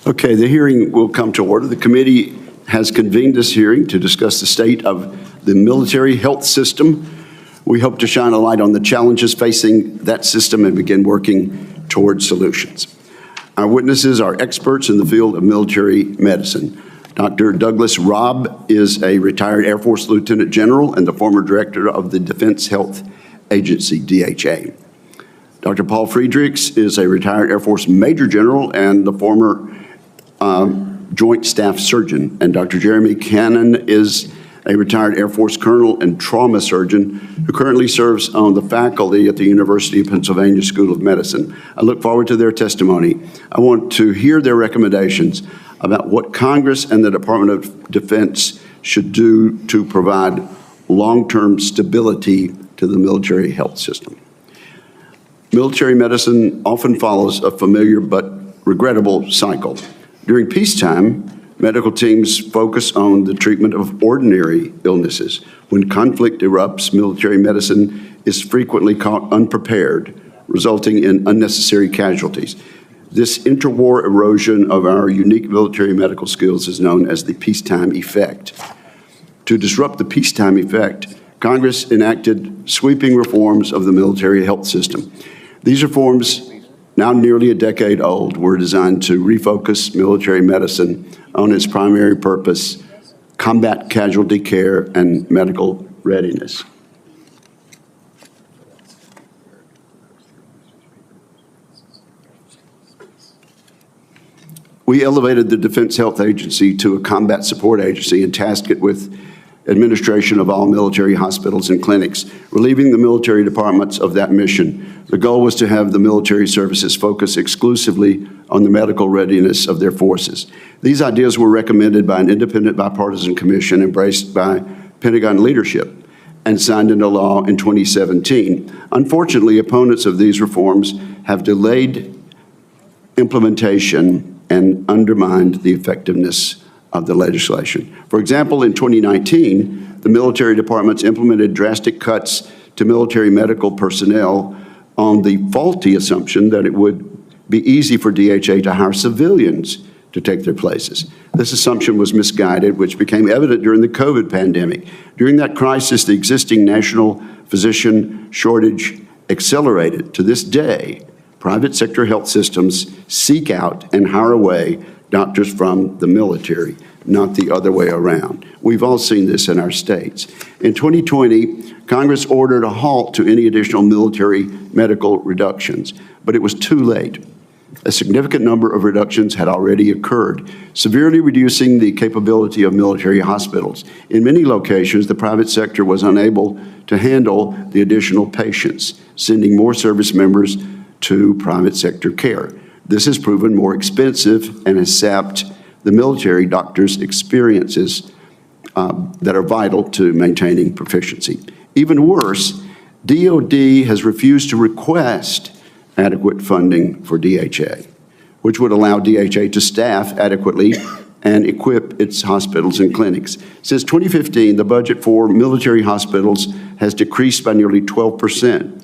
Okay, the hearing will come to order. The committee has convened this hearing to discuss the state of the military health system. We hope to shine a light on the challenges facing that system and begin working towards solutions. Our witnesses are experts in the field of military medicine. Dr. Douglas Robb is a retired Air Force Lieutenant General and the former director of the Defense Health Agency, DHA. Dr. Paul Friedrichs is a retired Air Force Major General and the former Joint Staff Surgeon. And Dr. Jeremy Cannon is a retired Air Force Colonel and trauma surgeon who currently serves on the faculty at the University of Pennsylvania School of Medicine. I look forward to their testimony. I want to hear their recommendations about what Congress and the Department of Defense should do to provide long-term stability to the military health system. Military medicine often follows a familiar but regrettable cycle. During peacetime, medical teams focus on the treatment of ordinary illnesses. When conflict erupts, military medicine is frequently caught unprepared, resulting in unnecessary casualties. This interwar erosion of our unique military medical skills is known as the peacetime effect. To disrupt the peacetime effect, Congress enacted sweeping reforms of the military health system. These reforms, now nearly a decade old, were designed to refocus military medicine on its primary purpose: combat casualty care and medical readiness. We elevated the Defense Health Agency to a combat support agency and tasked it with administration of all military hospitals and clinics, relieving the military departments of that mission. The goal was to have the military services focus exclusively on the medical readiness of their forces. These ideas were recommended by an independent bipartisan commission embraced by Pentagon leadership and signed into law in 2017. Unfortunately, opponents of these reforms have delayed implementation and undermined the effectiveness of the legislation. For example, in 2019, the military departments implemented drastic cuts to military medical personnel on the faulty assumption that it would be easy for DHA to hire civilians to take their places. This assumption was misguided, which became evident during the COVID pandemic. During that crisis, the existing national physician shortage accelerated. To this day, private sector health systems seek out and hire away doctors from the military, not the other way around. We've all seen this in our states. In 2020, Congress ordered a halt to any additional military medical reductions, but it was too late. A significant number of reductions had already occurred, severely reducing the capability of military hospitals. In many locations, the private sector was unable to handle the additional patients, sending more service members to private sector care. This has proven more expensive and has sapped the military doctors' experiences that are vital to maintaining proficiency. Even worse, DoD has refused to request adequate funding for DHA, which would allow DHA to staff adequately and equip its hospitals and clinics. Since 2015, the budget for military hospitals has decreased by nearly 12%.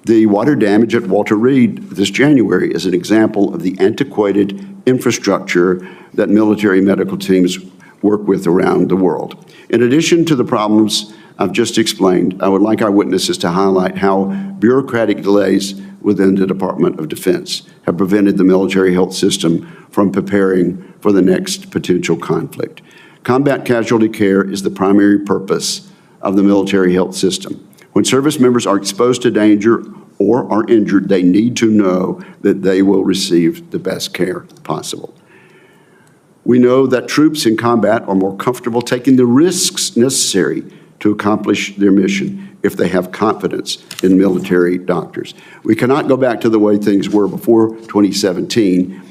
The water damage at Walter Reed this January is an example of the antiquated infrastructure that military medical teams work with around the world. In addition to the problems I've just explained, I would like our witnesses to highlight how bureaucratic delays within the Department of Defense have prevented the military health system from preparing for the next potential conflict. Combat casualty care is the primary purpose of the military health system. When service members are exposed to danger or are injured, they need to know that they will receive the best care possible. We know that troops in combat are more comfortable taking the risks necessary to accomplish their mission if they have confidence in military doctors. We cannot go back to the way things were before 2017.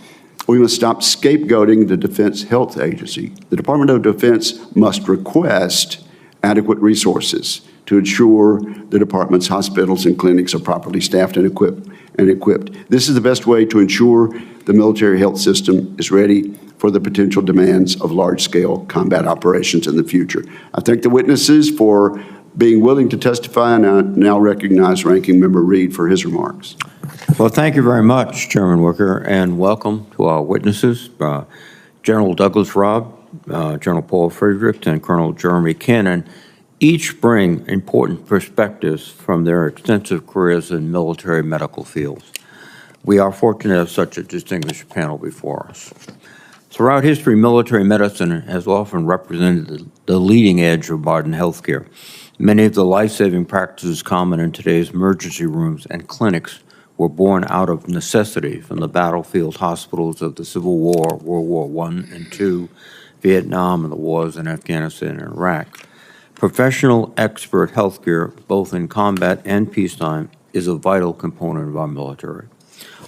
We must stop scapegoating the Defense Health Agency. The Department of Defense must request adequate resources to ensure the department's hospitals and clinics are properly staffed and equipped. This is the best way to ensure the military health system is ready for the potential demands of large-scale combat operations in the future. I thank the witnesses for being willing to testify, and I now recognize Ranking Member Reed for his remarks. Well, thank you very much, Chairman Wicker, and welcome to our witnesses, General Douglas Robb, General Paul Friedrichs, and Colonel Jeremy Cannon. Each bring important perspectives from their extensive careers in military medical fields. We are fortunate to have such a distinguished panel before us. Throughout history, military medicine has often represented the leading edge of modern healthcare. Many of the life-saving practices common in today's emergency rooms and clinics were born out of necessity from the battlefield hospitals of the Civil War, World War I and II, Vietnam, and the wars in Afghanistan and Iraq. Professional expert healthcare, both in combat and peacetime, is a vital component of our military.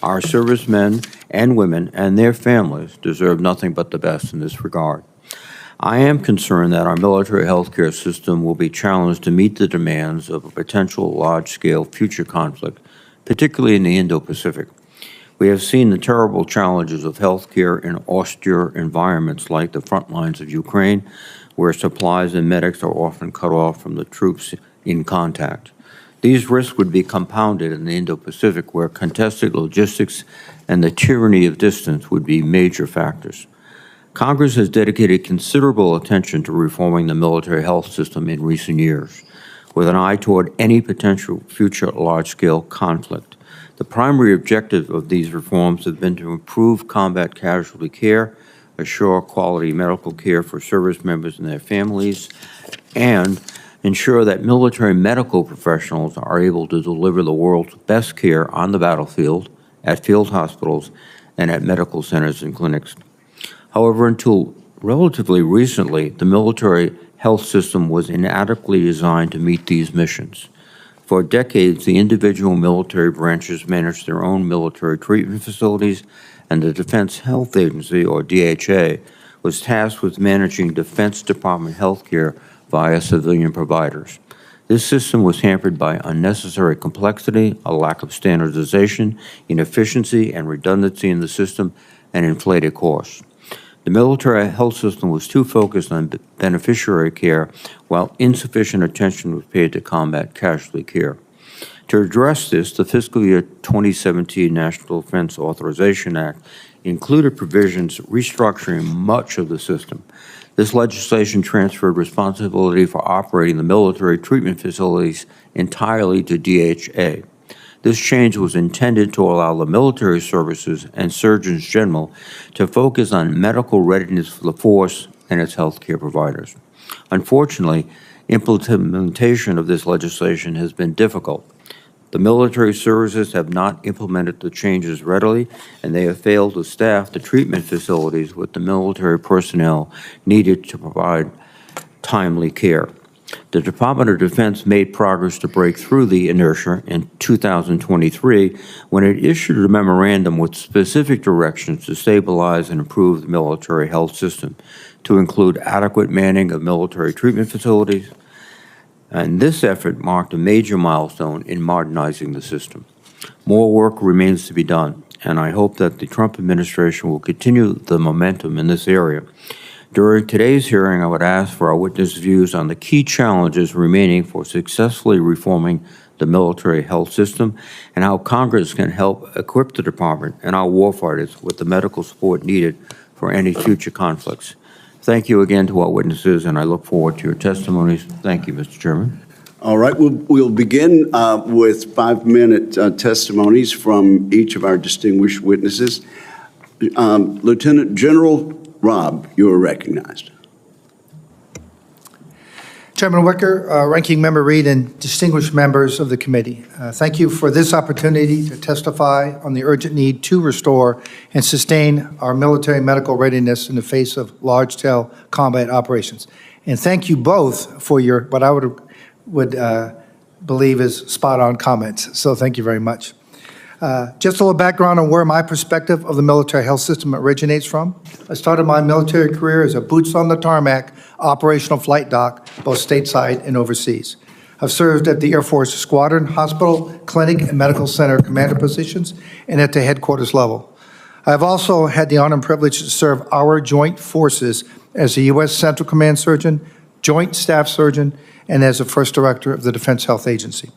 Our servicemen and women and their families deserve nothing but the best in this regard. I am concerned that our military healthcare system will be challenged to meet the demands of a potential large-scale future conflict, particularly in the Indo-Pacific. We have seen the terrible challenges of healthcare in austere environments like the front lines of Ukraine, where supplies and medics are often cut off from the troops in contact. These risks would be compounded in the Indo-Pacific, where contested logistics and the tyranny of distance would be major factors. Congress has dedicated considerable attention to reforming the military health system in recent years, with an eye toward any potential future large-scale conflict. The primary objective of these reforms have been to improve combat casualty care, assure quality medical care for service members and their families, and ensure that military medical professionals are able to deliver the world's best care on the battlefield, at field hospitals, and at medical centers and clinics. However, until relatively recently, the military health system was inadequately designed to meet these missions. For decades, the individual military branches managed their own military treatment facilities, and the Defense Health Agency, or DHA, was tasked with managing Defense Department health care via civilian providers. This system was hampered by unnecessary complexity, a lack of standardization, inefficiency, and redundancy in the system, and inflated costs. The military health system was too focused on beneficiary care, while insufficient attention was paid to combat casualty care. To address this, the fiscal year 2017 National Defense Authorization Act included provisions restructuring much of the system. This legislation transferred responsibility for operating the military treatment facilities entirely to DHA. This change was intended to allow the military services and surgeons general to focus on medical readiness for the force and its healthcare providers. Unfortunately, implementation of this legislation has been difficult. The military services have not implemented the changes readily, and they have failed to staff the treatment facilities with the military personnel needed to provide timely care. The Department of Defense made progress to break through the inertia in 2023 when it issued a memorandum with specific directions to stabilize and improve the military health system, to include adequate manning of military treatment facilities. And this effort marked a major milestone in modernizing the system. More work remains to be done, and I hope that the Trump administration will continue the momentum in this area. During today's hearing, I would ask for our witness' views on the key challenges remaining for successfully reforming the military health system and how Congress can help equip the department and our warfighters with the medical support needed for any future conflicts. Thank you again to our witnesses, and I look forward to your testimonies. Thank you, Mr. Chairman. All right, we'll begin with 5-minute testimonies from each of our distinguished witnesses. Lieutenant General Robb, you are recognized. Chairman Wicker, Ranking Member Reed, and distinguished members of the committee, thank you for this opportunity to testify on the urgent need to restore and sustain our military medical readiness in the face of large-scale combat operations. And thank you both for your, what I would believe is spot-on comments. So thank you very much. Just a little background on where my perspective of the military health system originates from. I started my military career as a boots on the tarmac operational flight doc, both stateside and overseas. I've served at the Air Force Squadron, Hospital, Clinic, and Medical Center commander positions and at the headquarters level. I've also had the honor and privilege to serve our joint forces as a U.S. Central Command Surgeon, Joint Staff Surgeon, and as the first director of the Defense Health Agency.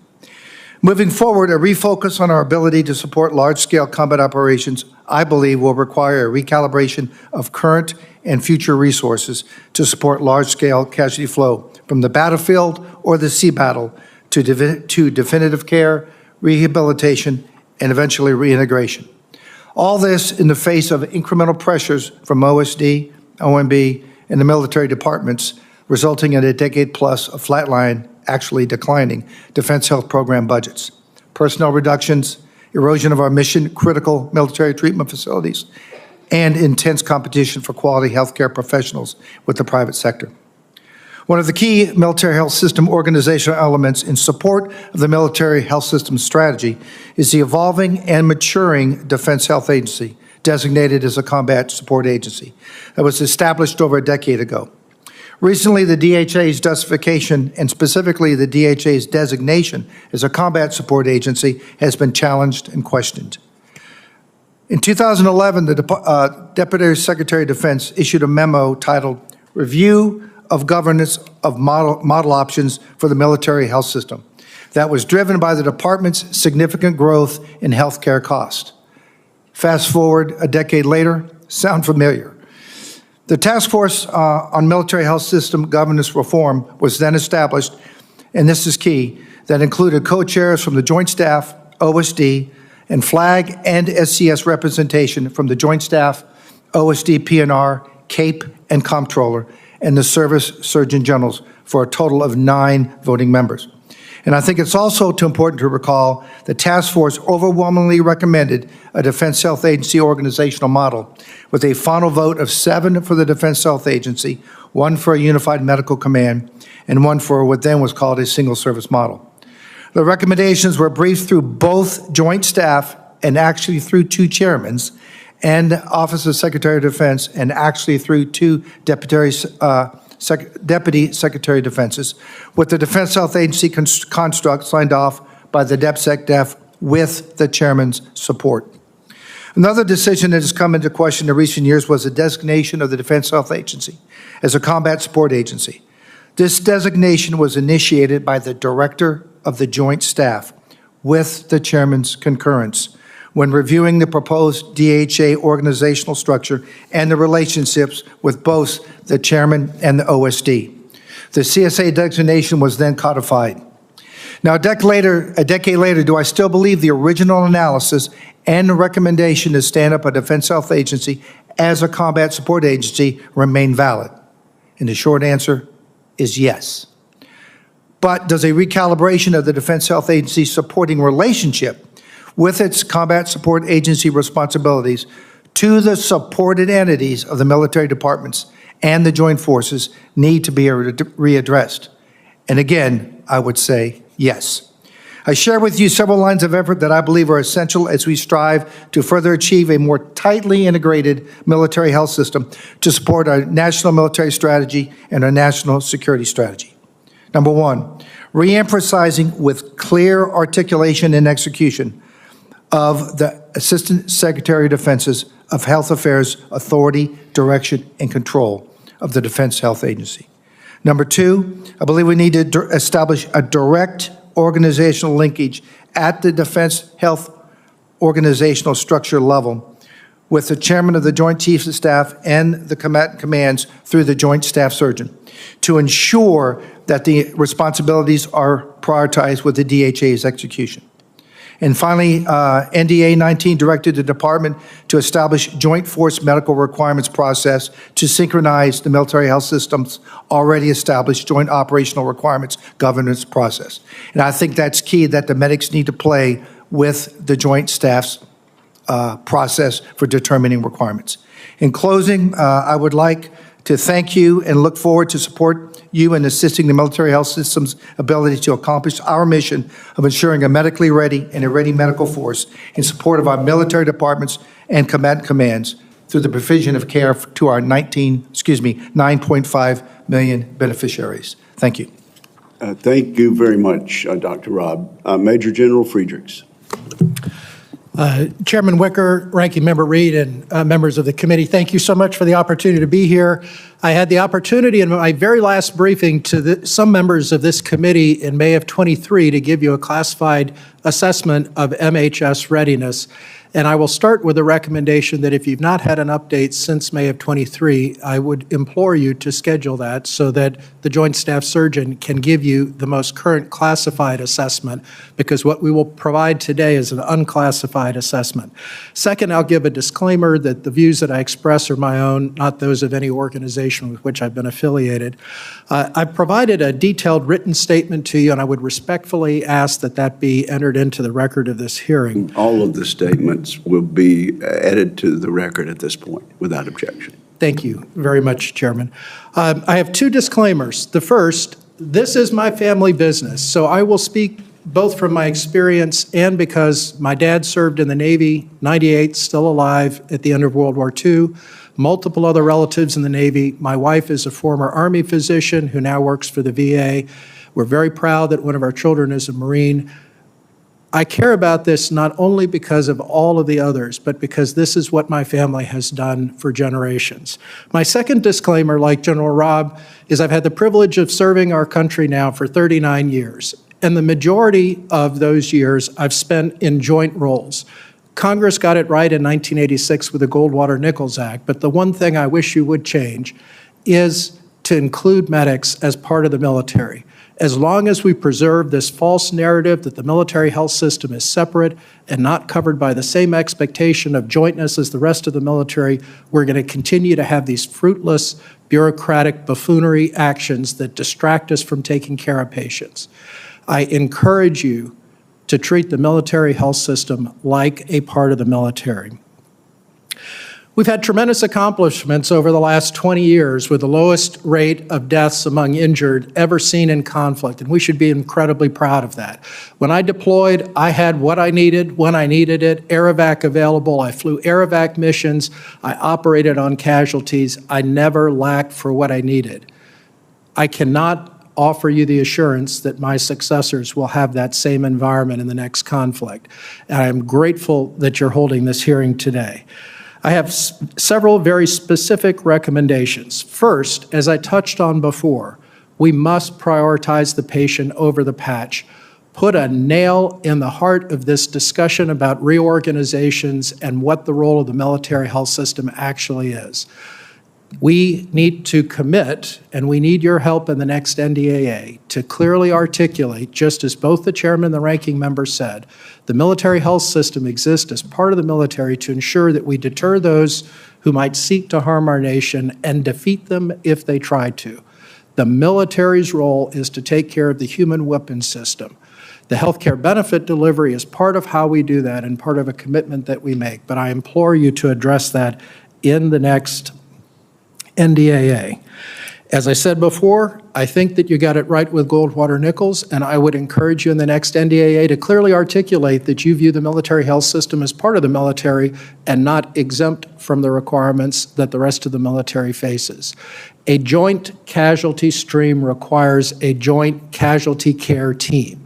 Moving forward, a refocus on our ability to support large-scale combat operations, I believe, will require a recalibration of current and future resources to support large-scale casualty flow from the battlefield or the sea battle to definitive care, rehabilitation, and eventually reintegration. All this in the face of incremental pressures from OSD, OMB, and the military departments, resulting in a decade plus of flatline, actually declining, defense health program budgets, personnel reductions, erosion of our mission-critical military treatment facilities, and intense competition for quality healthcare professionals with the private sector. One of the key military health system organizational elements in support of the military health system strategy is the evolving and maturing Defense Health Agency, designated as a combat support agency, that was established over a decade ago. Recently, the DHA's justification, and specifically the DHA's designation as a combat support agency, has been challenged and questioned. In 2011, the Deputy Secretary of Defense issued a memo titled Review of Governance of Model Options for the Military Health System that was driven by the department's significant growth in healthcare costs. Fast forward a decade later, sound familiar? The Task Force on Military Health System Governance Reform was then established, and this is key, that included co-chairs from the Joint Staff, OSD, and FLAG and SCS representation from the Joint Staff, OSD, PNR, CAPE, and Comptroller, and the Service Surgeon Generals for a total of 9 voting members. And I think it's also too important to recall the task force overwhelmingly recommended a Defense Health Agency organizational model with a final vote of 7 for the Defense Health Agency, 1 for a unified medical command, and 1 for what then was called a single service model. The recommendations were briefed through both joint staff and actually through 2 chairmen and Office of Secretary of Defense and actually through 2 Deputy Secretary of Defenses, with the Defense Health Agency construct signed off by the DepSecDef with the chairman's support. Another decision that has come into question in recent years was the designation of the Defense Health Agency as a combat support agency. This designation was initiated by the Director of the Joint Staff with the chairman's concurrence when reviewing the proposed DHA organizational structure and the relationships with both the chairman and the OSD. The CSA designation was then codified. Now, a decade later, do I still believe the original analysis and the recommendation to stand up a Defense Health Agency as a combat support agency remain valid? And the short answer is yes. But does a recalibration of the Defense Health Agency supporting relationship with its combat support agency responsibilities to the supported entities of the military departments and the joint forces need to be readdressed? And again, I would say yes. I share with you several lines of effort that I believe are essential as we strive to further achieve a more tightly integrated military health system to support our national military strategy and our national security strategy. Number 1, reemphasizing with clear articulation and execution of the Assistant Secretary of Defense's of Health Affairs authority, direction, and control of the Defense Health Agency. Number 2, I believe we need to establish a direct organizational linkage at the Defense Health organizational structure level with the chairman of the Joint Chiefs of Staff and the combatant commands through the Joint Staff Surgeon to ensure that the responsibilities are prioritized with the DHA's execution. And finally, NDA 19 directed the department to establish joint force medical requirements process to synchronize the military health system's already established joint operational requirements governance process. And I think that's key, that the medics need to play with the joint staff's process for determining requirements. In closing, I would like to thank you and look forward to support you in assisting the military health system's ability to accomplish our mission of ensuring a medically ready and a ready medical force in support of our military departments and combatant commands through the provision of care to our 9.5 million beneficiaries. Thank you. Thank you very much, Dr. Robb. Major General Friedrichs. Chairman Wicker, Ranking Member Reed, and members of the committee, thank you so much for the opportunity to be here. I had the opportunity in my very last briefing to some members of this committee in May of 23 to give you a classified assessment of MHS readiness. And I will start with a recommendation that if you've not had an update since May of 23, I would implore you to schedule that so that the Joint Staff Surgeon can give you the most current classified assessment, because what we will provide today is an unclassified assessment. Second, I'll give a disclaimer that the views that I express are my own, not those of any organization with which I've been affiliated. I've provided a detailed written statement to you, and I would respectfully ask that that be entered into the record of this hearing. All of the statements will be added to the record at this point without objection. Thank you very much, Chairman. I have two disclaimers. The first, this is my family business, so I will speak both from my experience and because my dad served in the Navy, 98, still alive at the end of World War II, multiple other relatives in the Navy. My wife is a former Army physician who now works for the VA. We're very proud that one of our children is a Marine. I care about this not only because of all of the others, but because this is what my family has done for generations. My second disclaimer, like General Robb, is I've had the privilege of serving our country now for 39 years, and the majority of those years I've spent in joint roles. Congress got it right in 1986 with the Goldwater-Nichols Act, but the one thing I wish you would change is to include medics as part of the military. As long as we preserve this false narrative that the military health system is separate and not covered by the same expectation of jointness as the rest of the military, we're going to continue to have these fruitless, bureaucratic buffoonery actions that distract us from taking care of patients. I encourage you to treat the military health system like a part of the military. We've had tremendous accomplishments over the last 20 years with the lowest rate of deaths among injured ever seen in conflict, and we should be incredibly proud of that. When I deployed, I had what I needed when I needed it, Aerovac available. I flew Aerovac missions. I operated on casualties. I never lacked for what I needed. I cannot offer you the assurance that my successors will have that same environment in the next conflict, and I'm grateful that you're holding this hearing today. I have several very specific recommendations. First, as I touched on before, we must prioritize the patient over the patch. Put a nail in the heart of this discussion about reorganizations and what the role of the military health system actually is. We need to commit, and we need your help in the next NDAA, to clearly articulate, just as both the chairman and the ranking member said, the military health system exists as part of the military to ensure that we deter those who might seek to harm our nation and defeat them if they try to. The military's role is to take care of the human weapons system. The healthcare benefit delivery is part of how we do that and part of a commitment that we make, but I implore you to address that in the next NDAA. As I said before, I think that you got it right with Goldwater-Nichols, and I would encourage you in the next NDAA to clearly articulate that you view the military health system as part of the military and not exempt from the requirements that the rest of the military faces. A joint casualty stream requires a joint casualty care team.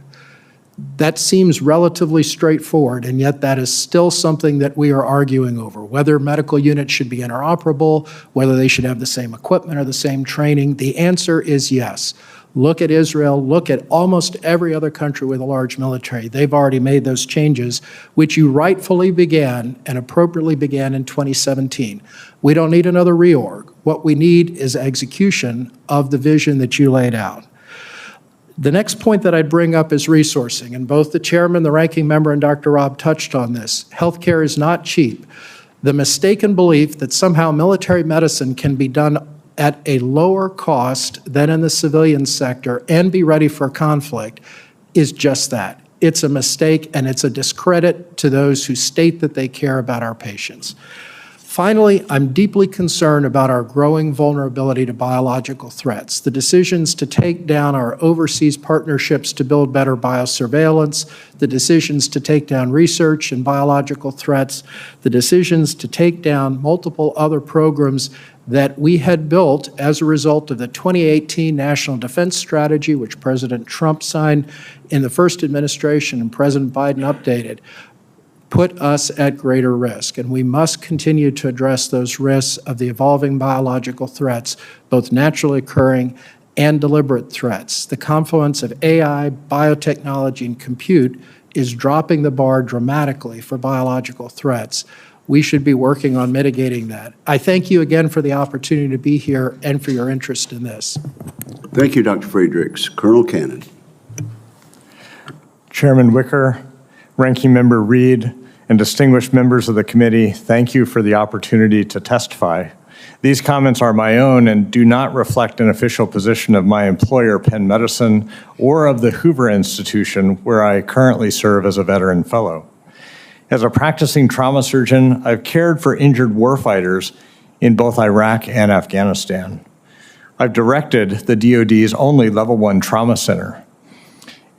That seems relatively straightforward, and yet that is still something that we are arguing over, whether medical units should be interoperable, whether they should have the same equipment or the same training. The answer is yes. Look at Israel, look at almost every other country with a large military. They've already made those changes, which you rightfully began and appropriately began in 2017. We don't need another reorg. What we need is execution of the vision that you laid out. The next point that I'd bring up is resourcing, and both the chairman, the ranking member, and Dr. Robb touched on this. Healthcare is not cheap. The mistaken belief that somehow military medicine can be done at a lower cost than in the civilian sector and be ready for conflict is just that. It's a mistake, and it's a discredit to those who state that they care about our patients. Finally, I'm deeply concerned about our growing vulnerability to biological threats. The decisions to take down our overseas partnerships to build better biosurveillance, the decisions to take down research and biological threats, the decisions to take down multiple other programs that we had built as a result of the 2018 National Defense Strategy, which President Trump signed in the first administration and President Biden updated. put us at greater risk, and we must continue to address those risks of the evolving biological threats, both naturally occurring and deliberate threats. The confluence of AI, biotechnology, and compute is dropping the bar dramatically for biological threats. We should be working on mitigating that. I thank you again for the opportunity to be here and for your interest in this. Thank you, Dr. Friedrichs. Colonel Cannon. Chairman Wicker, Ranking Member Reed, and distinguished members of the committee, thank you for the opportunity to testify. These comments are my own and do not reflect an official position of my employer, Penn Medicine, or of the Hoover Institution, where I currently serve as a veteran fellow. As a practicing trauma surgeon, I've cared for injured warfighters in both Iraq and Afghanistan. I've directed the DoD's only Level 1 trauma center.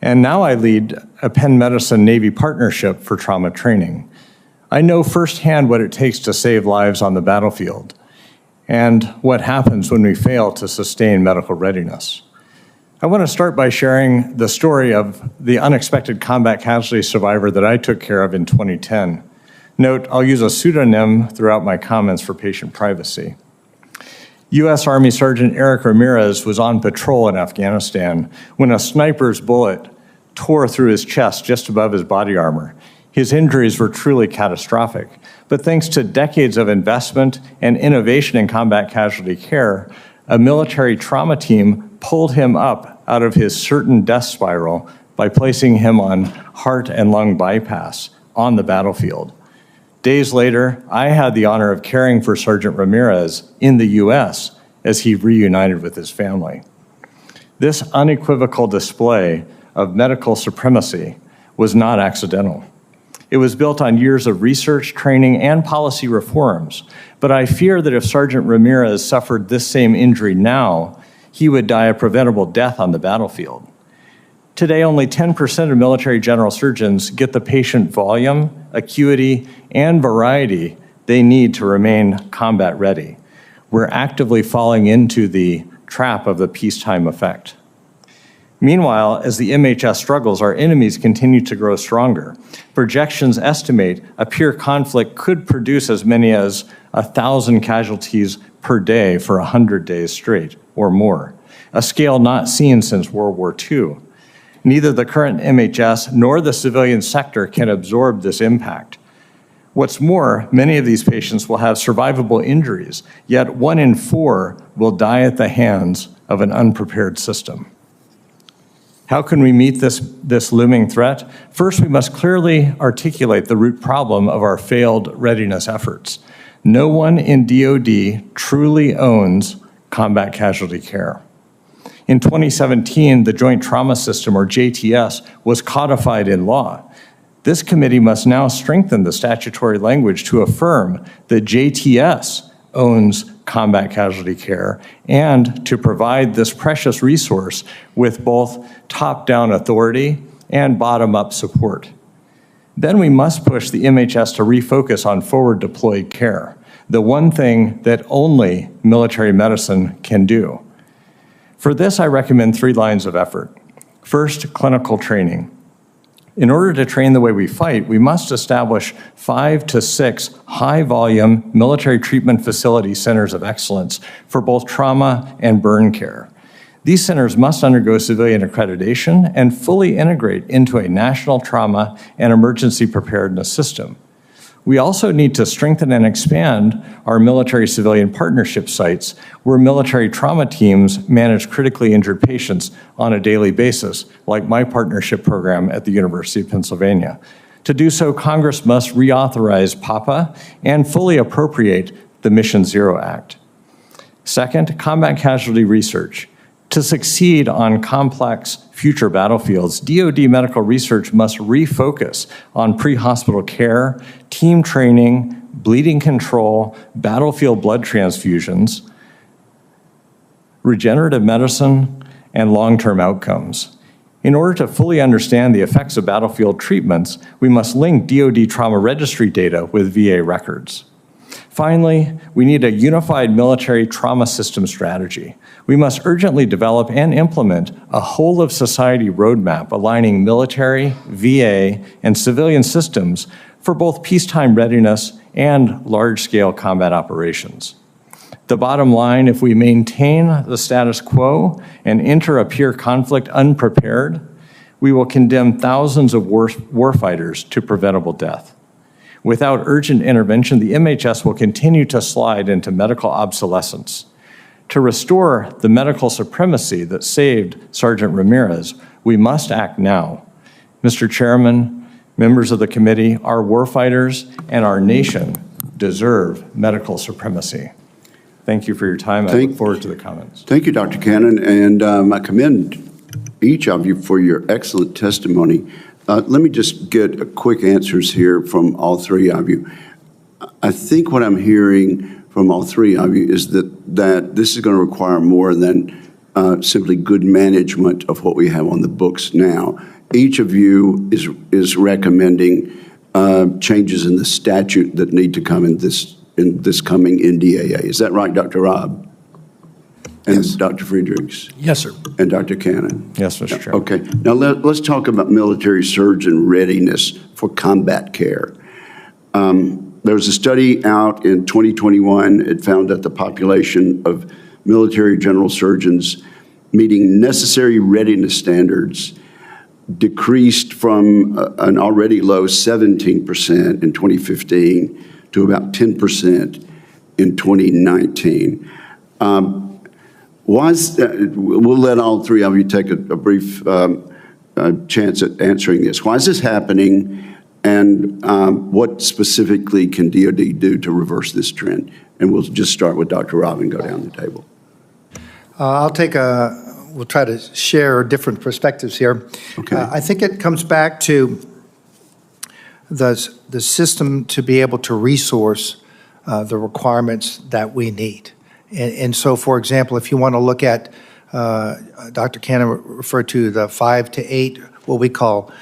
And now I lead a Penn Medicine Navy partnership for trauma training. I know firsthand what it takes to save lives on the battlefield and what happens when we fail to sustain medical readiness. I want to start by sharing the story of the unexpected combat casualty survivor that I took care of in 2010. Note, I'll use a pseudonym throughout my comments for patient privacy. U.S. Army Sergeant Eric Ramirez was on patrol in Afghanistan when a sniper's bullet tore through his chest just above his body armor. His injuries were truly catastrophic, but thanks to decades of investment and innovation in combat casualty care, a military trauma team pulled him up out of his certain death spiral by placing him on heart and lung bypass on the battlefield. Days later, I had the honor of caring for Sergeant Ramirez in the U.S. as he reunited with his family. This unequivocal display of medical supremacy was not accidental. It was built on years of research, training, and policy reforms, but I fear that if Sergeant Ramirez suffered this same injury now, he would die a preventable death on the battlefield. Today, only 10% of military general surgeons get the patient volume, acuity, and variety they need to remain combat ready. We're actively falling into the trap of the peacetime effect. Meanwhile, as the MHS struggles, our enemies continue to grow stronger. Projections estimate a peer conflict could produce as many as 1,000 casualties per day for 100 days straight or more, a scale not seen since World War II. Neither the current MHS nor the civilian sector can absorb this impact. What's more, many of these patients will have survivable injuries, yet 1 in 4 will die at the hands of an unprepared system. How can we meet this looming threat? First, we must clearly articulate the root problem of our failed readiness efforts. No one in DoD truly owns combat casualty care. In 2017, the Joint Trauma System, or JTS, was codified in law. This committee must now strengthen the statutory language to affirm that JTS owns combat casualty care and to provide this precious resource with both top-down authority and bottom-up support. Then we must push the MHS to refocus on forward-deployed care, the one thing that only military medicine can do. For this, I recommend 3 lines of effort. First, clinical training. In order to train the way we fight, we must establish 5 to 6 high-volume military treatment facility centers of excellence for both trauma and burn care. These centers must undergo civilian accreditation and fully integrate into a national trauma and emergency preparedness system. We also need to strengthen and expand our military-civilian partnership sites where military trauma teams manage critically injured patients on a daily basis, like my partnership program at the University of Pennsylvania. To do so, Congress must reauthorize PAPA and fully appropriate the Mission Zero Act. Second, combat casualty research. To succeed on complex future battlefields, DoD medical research must refocus on pre-hospital care, team training, bleeding control, battlefield blood transfusions, regenerative medicine, and long-term outcomes. In order to fully understand the effects of battlefield treatments, we must link DoD trauma registry data with VA records. Finally, we need a unified military trauma system strategy. We must urgently develop and implement a whole-of-society roadmap aligning military, VA, and civilian systems for both peacetime readiness and large-scale combat operations. The bottom line, if we maintain the status quo and enter a peer conflict unprepared, we will condemn thousands of warfighters to preventable death. Without urgent intervention, the MHS will continue to slide into medical obsolescence. To restore the medical supremacy that saved Sergeant Ramirez, we must act now. Mr. Chairman, members of the committee, our warfighters and our nation deserve medical supremacy. Thank you for your time. I look forward to the comments. Thank you, Dr. Cannon, and I commend each of you for your excellent testimony. Let me just get a quick answers here from all three of you. I think what I'm hearing from all three of you is that this is going to require more than simply good management of what we have on the books now. Each of you is recommending changes in the statute that need to come in this coming NDAA. Is that right, Dr. Robb? And yes. Dr. Friedrichs? Yes, sir. And Dr. Cannon? Yes, Mr. Chairman. Okay. Now let's talk about military surgeon readiness for combat care. There was a study out in 2021. It found that the population of military general surgeons meeting necessary readiness standards decreased from an already low 17% in 2015 to about 10% in 2019. We'll let all three of you take a brief chance at answering this. Why is this happening, and what specifically can DoD do to reverse this trend? And we'll just start with Dr. Robb and go down the table. We'll try to share different perspectives here. Okay. I think it comes back to the system to be able to resource the requirements that we need. And so, for example, if you want to look at, Dr. Cannon referred to the 5 to 8, what we call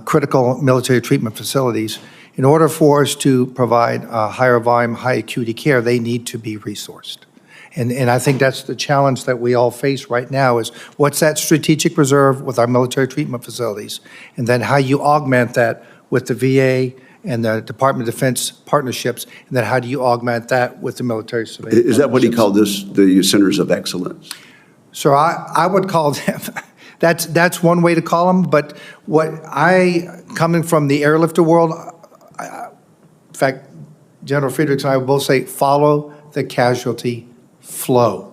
critical military treatment facilities. In order for us to provide higher volume, high acuity care, they need to be resourced. And I think that's the challenge that we all face right now is what's that strategic reserve with our military treatment facilities, and then how you augment that with the VA and the Department of Defense partnerships, and then how do you augment that with the military civilian Is that what he called this, the centers of excellence? So I would call them, that's one way to call them, but coming from the airlifter world, in fact, General Friedrichs and I would both say, follow the casualty flow.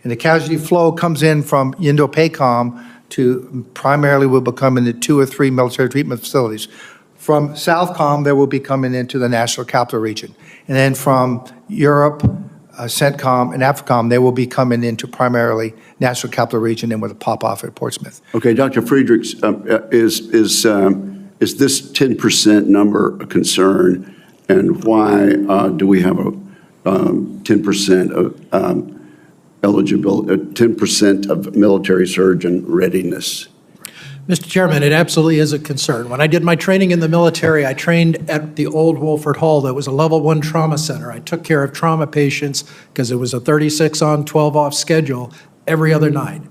And the casualty flow comes in from Indo-PACOM to primarily will be coming to 2 or 3 military treatment facilities. From Southcom, they will be coming into the National Capital Region. And then from Europe, CENTCOM, and AFRICOM, they will be coming into primarily National Capital Region and with a pop-off at Portsmouth. Okay, Dr. Friedrichs, is this 10% number a concern, and why do we have a 10% of eligible, 10% of military surgeon readiness? Mr. Chairman, it absolutely is a concern. When I did my training in the military, I trained at the old Wolford Hall that was a level 1 trauma center. I took care of trauma patients because it was a 36 on, 12 off schedule every other night.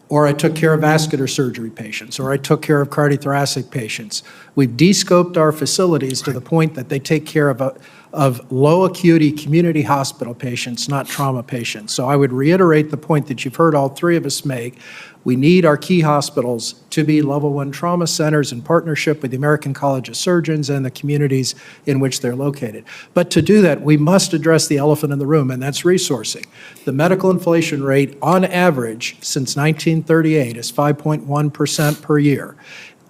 Or I took care of vascular surgery patients, or I took care of cardiothoracic patients. We've de-scoped our facilities to the point that they take care of low acuity community hospital patients, not trauma patients. So I would reiterate the point that you've heard all three of us make. We need our key hospitals to be level 1 trauma centers in partnership with the American College of Surgeons and the communities in which they're located. But to do that, we must address the elephant in the room, and that's resourcing. The medical inflation rate on average since 1938 is 5.1% per year.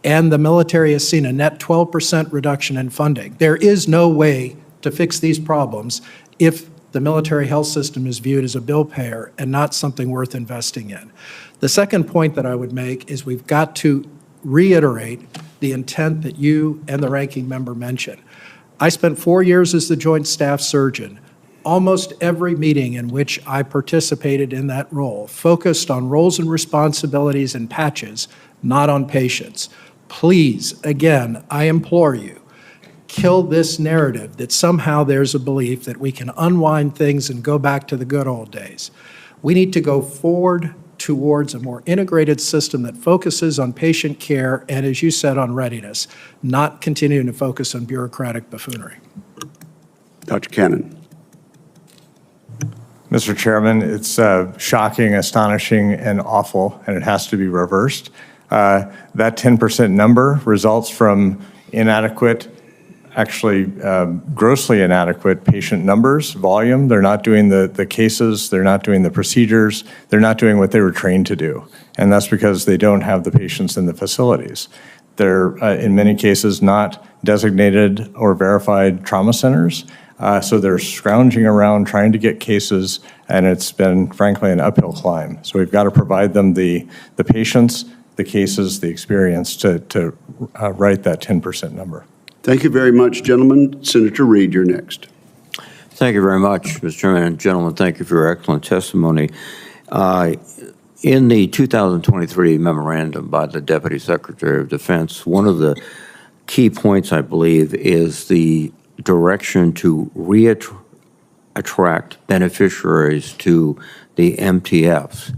And the military has seen a net 12% reduction in funding. There is no way to fix these problems if the military health system is viewed as a bill payer and not something worth investing in. The second point that I would make is we've got to reiterate the intent that you and the ranking member mentioned. I spent 4 years as the Joint Staff Surgeon. Almost every meeting in which I participated in that role focused on roles and responsibilities and patches, not on patients. Please, again, I implore you, kill this narrative that somehow there's a belief that we can unwind things and go back to the good old days. We need to go forward towards a more integrated system that focuses on patient care and, as you said, on readiness, not continuing to focus on bureaucratic buffoonery. Dr. Cannon. Mr. Chairman, it's shocking, astonishing, and awful, and it has to be reversed. That 10% number results from inadequate, actually grossly inadequate patient numbers, volume. They're not doing the cases, they're not doing the procedures, they're not doing what they were trained to do. And that's because they don't have the patients in the facilities. They're, in many cases, not designated or verified trauma centers. So they're scrounging around trying to get cases, and it's been, frankly, an uphill climb. So we've got to provide them the patients, the cases, the experience to write that 10% number. Thank you very much, gentlemen. Senator Reed, you're next. Thank you very much, Mr. Chairman. And gentlemen, thank you for your excellent testimony. In the 2023 memorandum by the Deputy Secretary of Defense, one of the key points, I believe, is the direction to attract beneficiaries to the MTFs,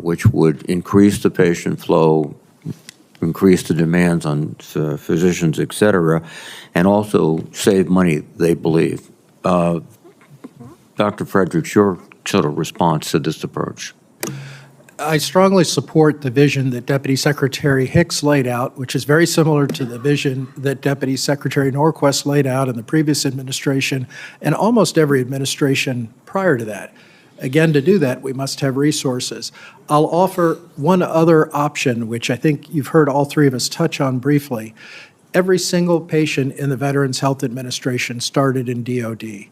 which would increase the patient flow, increase the demands on physicians, et cetera, and also save money, they believe. Dr. Friedrichs, your sort of response to this approach? I strongly support the vision that Deputy Secretary Hicks laid out, which is very similar to the vision that Deputy Secretary Norquist laid out in the previous administration and almost every administration prior to that. Again, to do that, we must have resources. I'll offer one other option, which I think you've heard all three of us touch on briefly. Every single patient in the Veterans Health Administration started in DOD.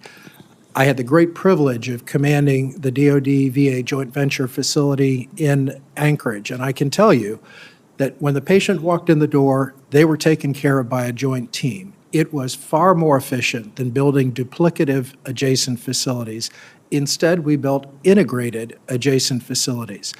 I had the great privilege of commanding the DoD-VA joint venture facility in Anchorage, and I can tell you that when the patient walked in the door, they were taken care of by a joint team. It was far more efficient than building duplicative adjacent facilities. Instead, we built integrated adjacent facilities.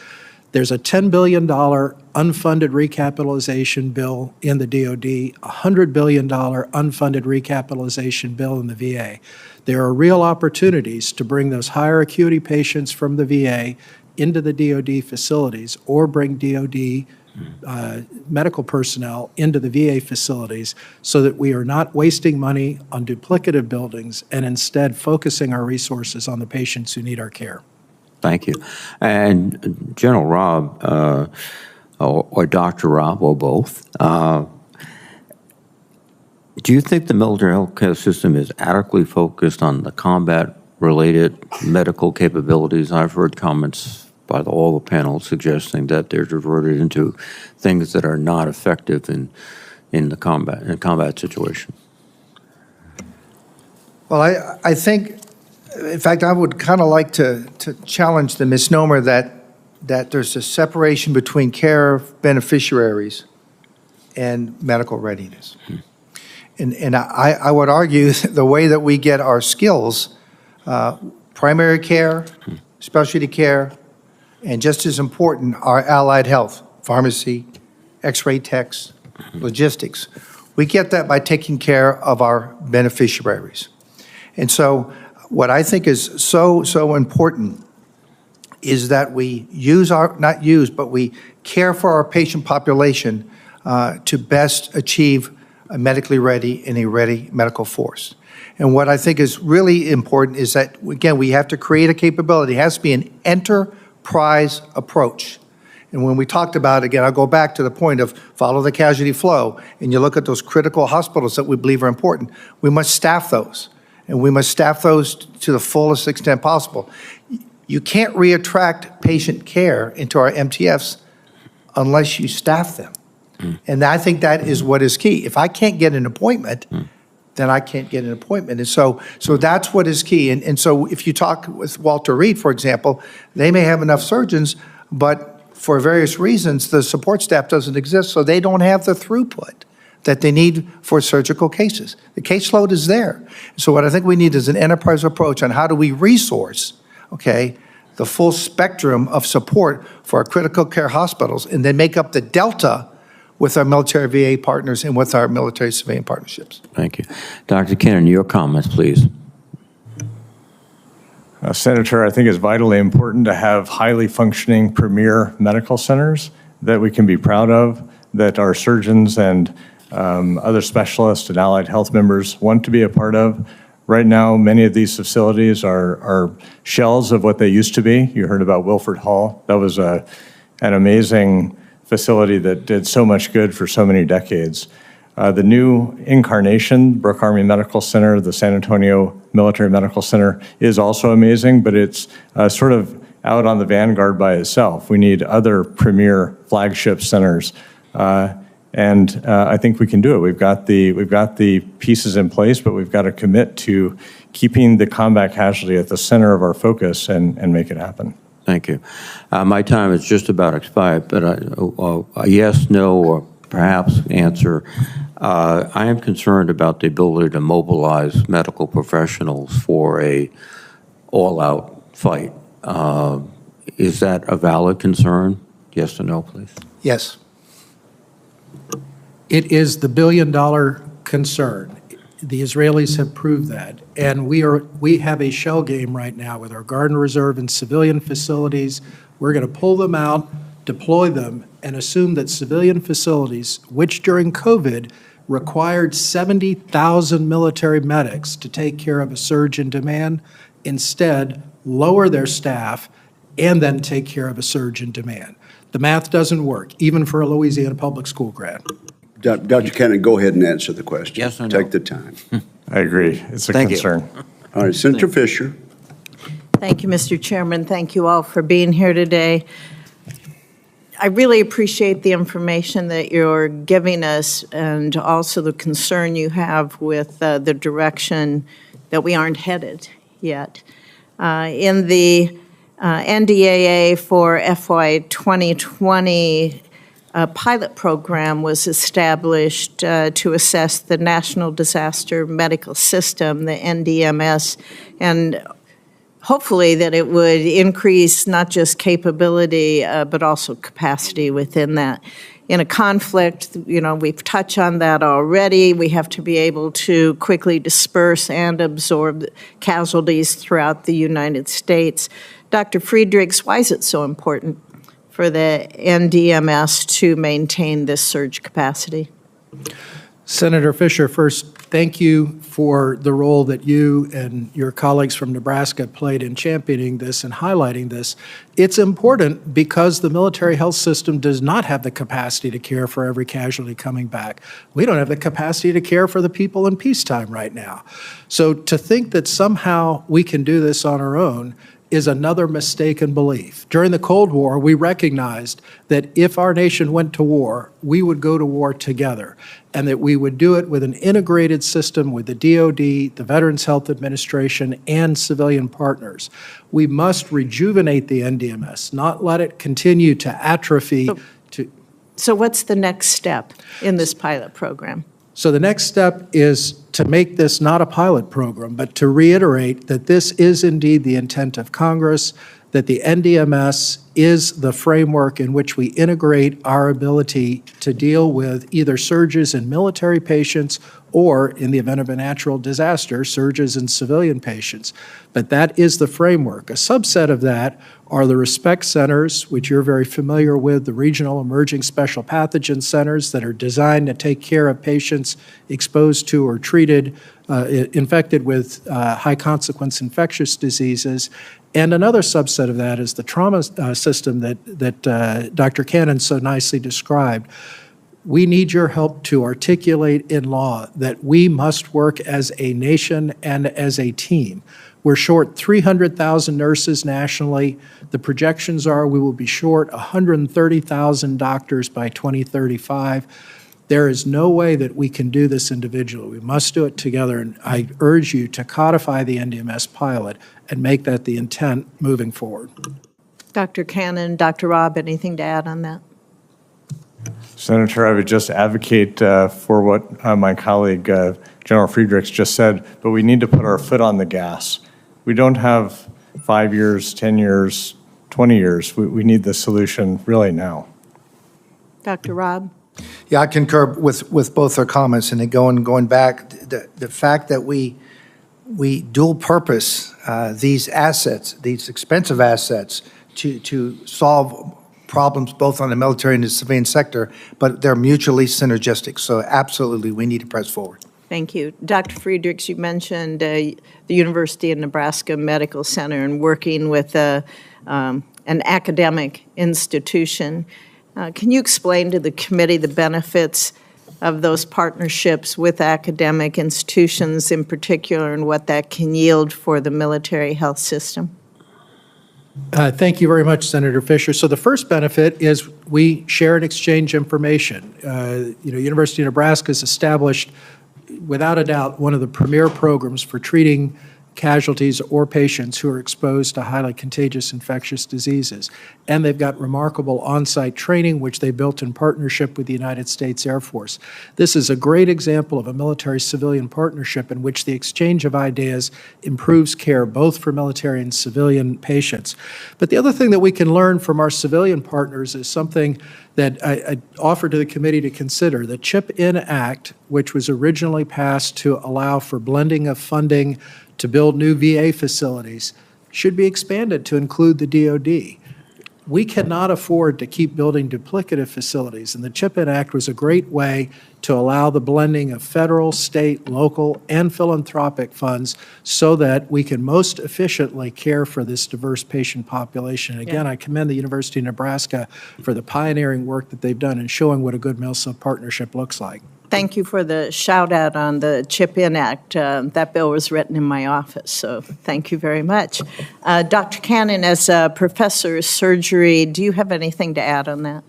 There's a $10 billion unfunded recapitalization bill in the DoD, a $100 billion unfunded recapitalization bill in the VA. There are real opportunities to bring those higher acuity patients from the VA into the DoD facilities or bring DoD medical personnel into the VA facilities so that we are not wasting money on duplicative buildings and instead focusing our resources on the patients who need our care. Thank you. And General Robb, or Dr. Robb, or both, do you think the military healthcare system is adequately focused on the combat-related medical capabilities? I've heard comments by all the panel suggesting that they're diverted into things that are not effective in a combat situation. Well, I think, in fact, I would kind of like to challenge the misnomer that there's a separation between care beneficiaries and medical readiness. And I would argue the way that we get our skills, primary care, specialty care, and just as important, our allied health, pharmacy, x-ray techs, logistics. We get that by taking care of our beneficiaries. And so what I think is so important is that we we care for our patient population to best achieve a medically ready and a ready medical force. And what I think is really important is that, again, we have to create a capability. It has to be an enterprise approach. And when we talked about, again, I'll go back to the point of follow the casualty flow, and you look at those critical hospitals that we believe are important, we must staff those. And we must staff those to the fullest extent possible. You can't reattract patient care into our MTFs unless you staff them. And I think that is what is key. If I can't get an appointment, then I can't get an appointment. And so that's what is key. And so if you talk with Walter Reed, for example, they may have enough surgeons, but for various reasons, the support staff doesn't exist, so they don't have the throughput that they need for surgical cases. The caseload is there. So what I think we need is an enterprise approach on how do we resource, okay, the full spectrum of support for our critical care hospitals and then make up the delta with our military VA partners and with our military civilian partnerships. Thank you. Dr. Cannon, your comments, please. Senator, I think it's vitally important to have highly functioning premier medical centers that we can be proud of, that our surgeons and other specialists and allied health members want to be a part of. Right now, many of these facilities are shells of what they used to be. You heard about Wilford Hall. That was an amazing facility that did so much good for so many decades. The new incarnation, Brooke Army Medical Center, the San Antonio Military Medical Center, is also amazing, but it's sort of out on the vanguard by itself. We need other premier flagship centers, and I think we can do it. We've got the pieces in place, but we've got to commit to keeping the combat casualty at the center of our focus and make it happen. Thank you. My time is just about expired, but a yes, no, or perhaps answer. I am concerned about the ability to mobilize medical professionals for a all-out fight. Is that a valid concern? Yes or no, please? Yes. It is the billion-dollar concern. The Israelis have proved that. And we have a shell game right now with our Guard and Reserve and civilian facilities. We're going to pull them out, deploy them, and assume that civilian facilities, which during COVID required 70,000 military medics to take care of a surge in demand, instead lower their staff and then take care of a surge in demand. The math doesn't work, even for a Louisiana public school grad. Dr. Cannon, go ahead and answer the question. Yes or no? Take the time. I agree. It's a Thank concern. All right, Senator Fisher. Thank you, Mr. Chairman. Thank you all for being here today. I really appreciate the information that you're giving us and also the concern you have with the direction that we aren't headed yet. In the NDAA for FY 2020, a pilot program was established to assess the National Disaster Medical System, the NDMS, and hopefully that it would increase not just capability, but also capacity within that. In a conflict, we've touched on that already. We have to be able to quickly disperse and absorb casualties throughout the United States. Dr. Friedrichs, why is it so important for the NDMS to maintain this surge capacity? Senator Fisher, first, thank you for the role that you and your colleagues from Nebraska played in championing this and highlighting this. It's important because the military health system does not have the capacity to care for every casualty coming back. We don't have the capacity to care for the people in peacetime right now. So to think that somehow we can do this on our own is another mistaken belief. During the Cold War, we recognized that if our nation went to war, we would go to war together, and that we would do it with an integrated system with the DoD, the Veterans Health Administration, and civilian partners. We must rejuvenate the NDMS, not let it continue to atrophy. So what's the next step in this pilot program? So the next step is to make this not a pilot program, but to reiterate that this is indeed the intent of Congress, that the NDMS is the framework in which we integrate our ability to deal with either surges in military patients or, in the event of a natural disaster, surges in civilian patients. But that is the framework. A subset of that are the RESPECT centers, which you're very familiar with, the regional emerging special pathogen centers that are designed to take care of patients exposed to or treated, infected with high consequence infectious diseases. And another subset of that is the trauma system that Dr. Cannon so nicely described. We need your help to articulate in law that we must work as a nation and as a team. We're short 300,000 nurses nationally. The projections are we will be short 130,000 doctors by 2035. There is no way that we can do this individually. We must do it together, and I urge you to codify the NDMS pilot and make that the intent moving forward. Dr. Cannon, Dr. Robb, anything to add on that? Senator, I would just advocate for what my colleague, General Friedrichs, just said, but we need to put our foot on the gas. We don't have 5 years, 10 years, 20 years. We need the solution really now. Dr. Robb? Yeah, I concur with both their comments, and going back, the fact that we we dual purpose these assets, these expensive assets, to solve problems both on the military and the civilian sector, but they're mutually synergistic. So absolutely, we need to press forward. Thank you. Dr. Friedrichs, you mentioned the University of Nebraska Medical Center and working with an academic institution. Can you explain to the committee the benefits of those partnerships with academic institutions in particular and what that can yield for the military health system? Thank you very much, Senator Fisher. So the first benefit is we share and exchange information. University of Nebraska has established, without a doubt, one of the premier programs for treating casualties or patients who are exposed to highly contagious infectious diseases. And they've got remarkable on-site training, which they built in partnership with the United States Air Force. This is a great example of a military-civilian partnership in which the exchange of ideas improves care both for military and civilian patients. But the other thing that we can learn from our civilian partners is something that I offer to the committee to consider. The CHIP-In Act, which was originally passed to allow for blending of funding to build new VA facilities, should be expanded to include the DoD. We cannot afford to keep building duplicative facilities, and the CHIP-In Act was a great way to allow the blending of federal, state, local, and philanthropic funds so that we can most efficiently care for this diverse patient population. And again, I commend the University of Nebraska for the pioneering work that they've done in showing what a good MILSA partnership looks like. Thank you for the shout out on the CHIP-In Act. That bill was written in my office, so thank you very much. Dr. Cannon, as a professor of surgery, do you have anything to add on that?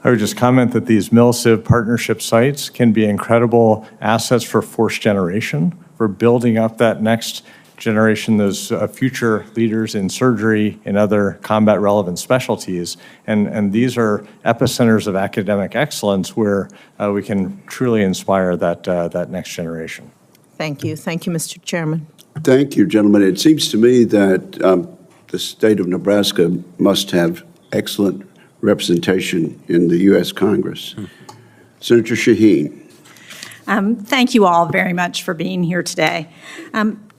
I would just comment that these MIL-CIV partnership sites can be incredible assets for force generation, for building up that next generation, those future leaders in surgery and other combat relevant specialties. And these are epicenters of academic excellence where we can truly inspire that next generation. Thank you. Thank you, Mr. Chairman. Thank you, gentlemen. It seems to me that the state of Nebraska must have excellent representation in the U.S. Congress. Senator Shaheen. Thank you all very much for being here today.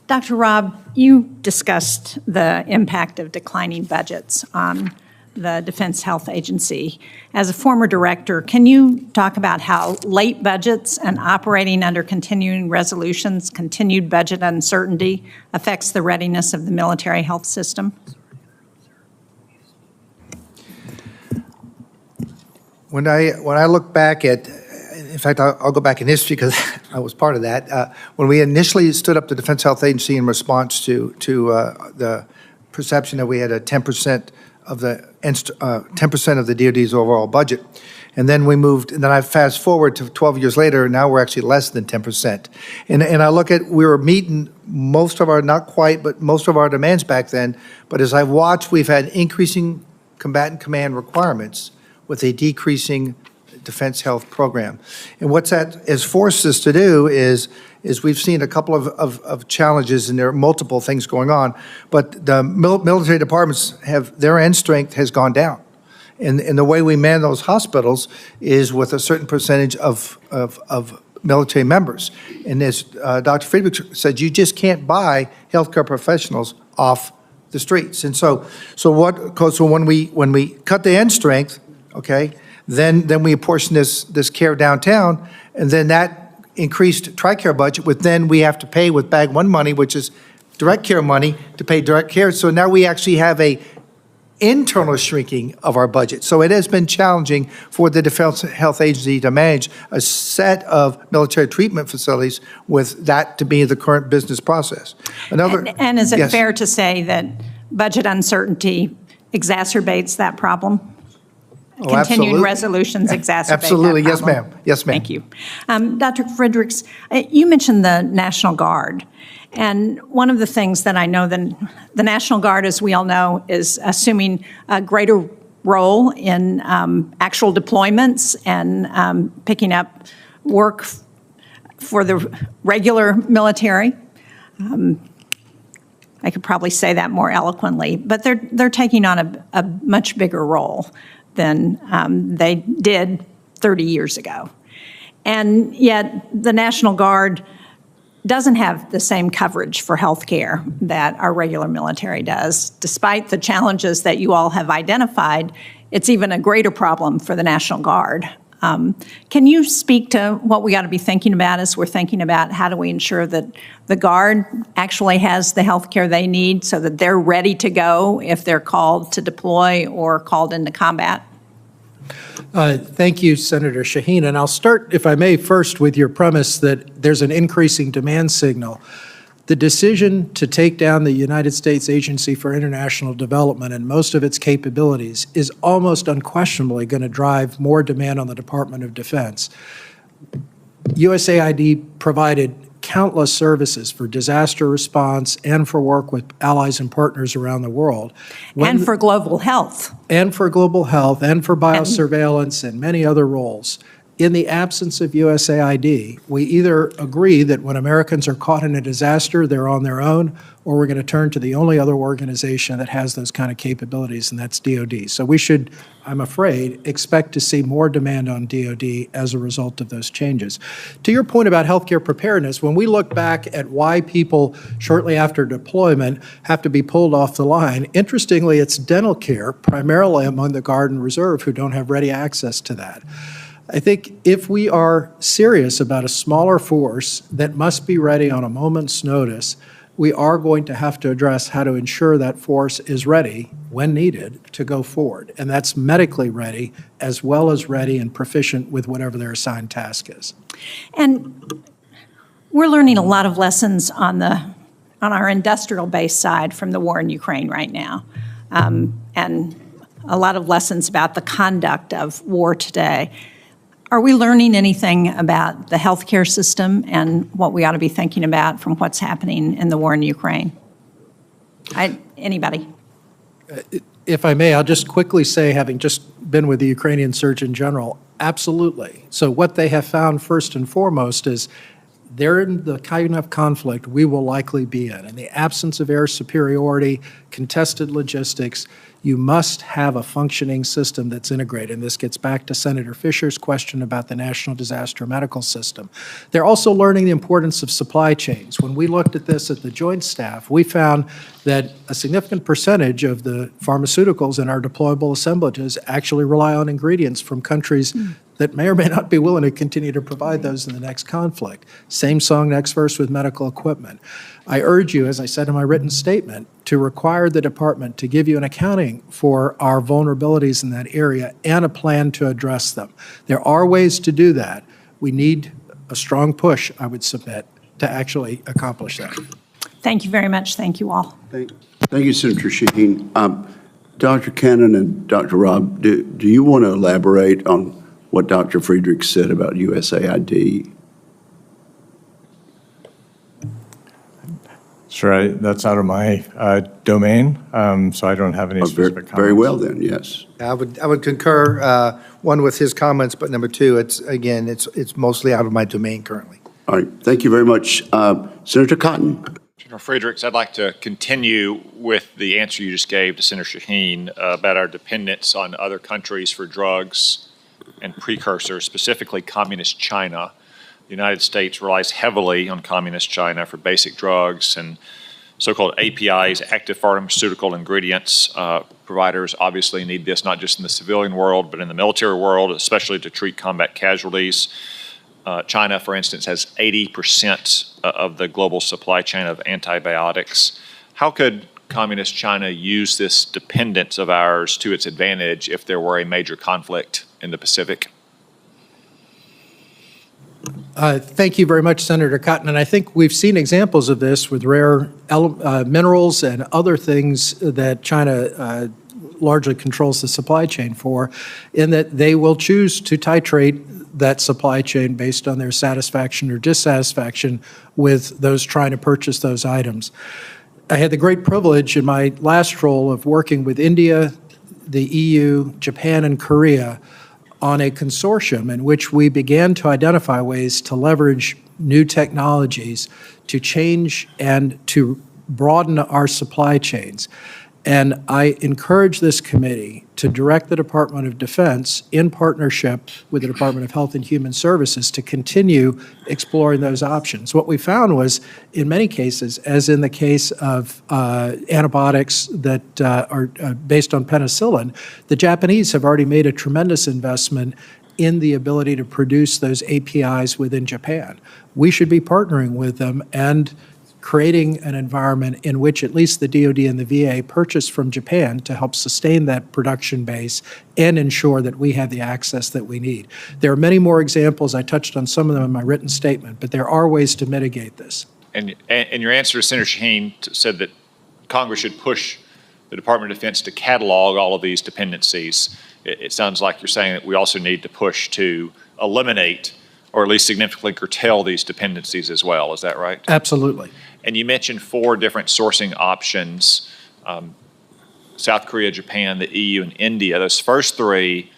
Dr. Robb, you discussed the impact of declining budgets on the Defense Health Agency. As a former director, can you talk about how late budgets and operating under continuing resolutions, continued budget uncertainty affects the readiness of the military health system? When I look back at, in fact, I'll go back in history because I was part of that. When we initially stood up the Defense Health Agency in response to the perception that we had a 10% of the 10% of the DoD's overall budget, and then we moved. And then I fast forward to 12 years later, and now we're actually less than 10%. And I look at, we were meeting most of our, not quite, but most of our demands back then. But as I've watched, we've had increasing combatant command requirements with a decreasing defense health program. And what that has forced us to do is we've seen a couple of challenges, and there are multiple things going on, but the military departments have, their end strength has gone down. And the way we man those hospitals is with a certain percentage of military members. And as Dr. Friedrichs said, you just can't buy healthcare professionals off the streets. And so when we cut the end strength, okay, then we apportion this care downtown, and then that increased TRICARE budget, but then we have to pay with Bag 1 money, which is direct care money, to pay direct care. So now we actually have a internal shrinking of our budget. So it has been challenging for the Defense Health Agency to manage a set of military treatment facilities with that to be the current business process. And is it fair to say that budget uncertainty exacerbates that problem? Oh, Continuing resolutions exacerbate absolutely. That problem. Yes, ma'am. Yes, ma'am. Thank you. Dr. Friedrichs, you mentioned the National Guard. And one of the things that I know that the National Guard, as we all know, is assuming a greater role in actual deployments and picking up work for the regular military. I could probably say that more eloquently, but they're taking on a much bigger role than they did 30 years ago. And yet the National Guard doesn't have the same coverage for health care that our regular military does. Despite the challenges that you all have identified, it's even a greater problem for the National Guard. Can you speak to what we ought to be thinking about as we're thinking about how do we ensure that the Guard actually has the health care they need so that they're ready to go if they're called to deploy or called into combat? Thank you, Senator Shaheen. And I'll start, if I may, first with your premise that there's an increasing demand signal. The decision to take down the United States Agency for International Development and most of its capabilities is almost unquestionably going to drive more demand on the Department of Defense. USAID provided countless services for disaster response and for work with allies and partners around the world. And for global health. And for global health, and for biosurveillance and many other roles. In the absence of USAID, we either agree that when Americans are caught in a disaster, they're on their own, or we're going to turn to the only other organization that has those kind of capabilities, and that's DoD. So we should, I'm afraid, expect to see more demand on DoD as a result of those changes. To your point about healthcare preparedness, when we look back at why people shortly after deployment have to be pulled off the line, interestingly, it's dental care, primarily among the Guard and Reserve, who don't have ready access to that. I think if we are serious about a smaller force that must be ready on a moment's notice, we are going to have to address how to ensure that force is ready when needed to go forward. And that's medically ready as well as ready and proficient with whatever their assigned task is. And we're learning a lot of lessons on our industrial base side from the war in Ukraine right now. And a lot of lessons about the conduct of war today. Are we learning anything about the healthcare system and what we ought to be thinking about from what's happening in the war in Ukraine? Anybody? If I may, I'll just quickly say, having just been with the Ukrainian Surgeon General, absolutely. So what they have found first and foremost is they're in the kind of conflict we will likely be in. In the absence of air superiority, contested logistics, you must have a functioning system that's integrated. And this gets back to Senator Fisher's question about the National Disaster Medical System. They're also learning the importance of supply chains. When we looked at this at the Joint Staff, we found that a significant percentage of the pharmaceuticals in our deployable assemblages actually rely on ingredients from countries that may or may not be willing to continue to provide those in the next conflict. Same song, next verse with medical equipment. I urge you, as I said in my written statement, to require the department to give you an accounting for our vulnerabilities in that area and a plan to address them. There are ways to do that. We need a strong push, I would submit, to actually accomplish that. Thank you very much. Thank you all. Thank you, Senator Shaheen. Dr. Cannon and Dr. Robb, do you want to elaborate on what Dr. Friedrichs said about USAID? Sure, that's out of my domain, so I don't have any specific comments. Very well then, yes. I would concur, one, with his comments, but number two, it's mostly out of my domain currently. All right, thank you very much. Senator Cotton. General Friedrichs, I'd like to continue with the answer you just gave to Senator Shaheen about our dependence on other countries for drugs and precursors, specifically Communist China. The United States relies heavily on Communist China for basic drugs and so-called APIs, active pharmaceutical ingredients. Providers obviously need this not just in the civilian world, but in the military world, especially to treat combat casualties. China, for instance, has 80% of the global supply chain of antibiotics. How could Communist China use this dependence of ours to its advantage if there were a major conflict in the Pacific? Thank you very much, Senator Cotton. And I think we've seen examples of this with rare minerals and other things that China largely controls the supply chain for, in that they will choose to titrate that supply chain based on their satisfaction or dissatisfaction with those trying to purchase those items. I had the great privilege in my last role of working with India, the EU, Japan, and Korea on a consortium in which we began to identify ways to leverage new technologies to change and to broaden our supply chains. And I encourage this committee to direct the Department of Defense, in partnership with the Department of Health and Human Services, to continue exploring those options. What we found was, in many cases, as in the case of antibiotics that are based on penicillin, the Japanese have already made a tremendous investment in the ability to produce those APIs within Japan. We should be partnering with them and creating an environment in which at least the DoD and the VA purchase from Japan to help sustain that production base and ensure that we have the access that we need. There are many more examples. I touched on some of them in my written statement, but there are ways to mitigate this. And your answer to Senator Shaheen said that Congress should push the Department of Defense to catalog all of these dependencies. It sounds like you're saying that we also need to push to eliminate or at least significantly curtail these dependencies as well. Is that right? Absolutely. And you mentioned 4 different sourcing options, South Korea, Japan, the EU, and India. Those first 3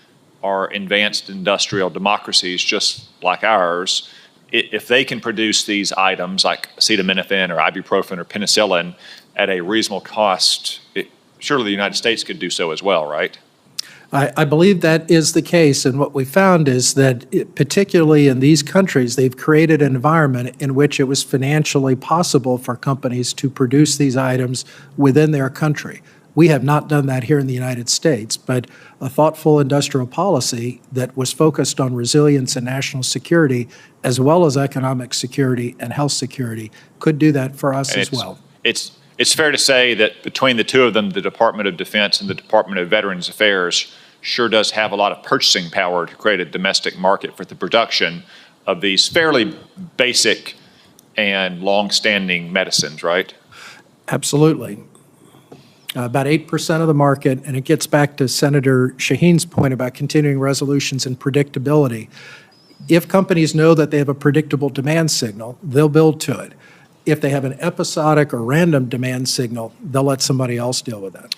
are advanced industrial democracies just like ours. If they can produce these items like acetaminophen or ibuprofen or penicillin at a reasonable cost, surely the United States could do so as well, right? I believe that is the case, and what we found is that, particularly in these countries, they've created an environment in which it was financially possible for companies to produce these items within their country. We have not done that here in the United States, but a thoughtful industrial policy that was focused on resilience and national security, as well as economic security and health security, could do that for us as well. It's fair to say that between the two of them, the Department of Defense and the Department of Veterans Affairs sure does have a lot of purchasing power to create a domestic market for the production of these fairly basic and long-standing medicines, right? Absolutely. About 8% of the market, and it gets back to Senator Shaheen's point about continuing resolutions and predictability. If companies know that they have a predictable demand signal, they'll build to it. If they have an episodic or random demand signal, they'll let somebody else deal with that.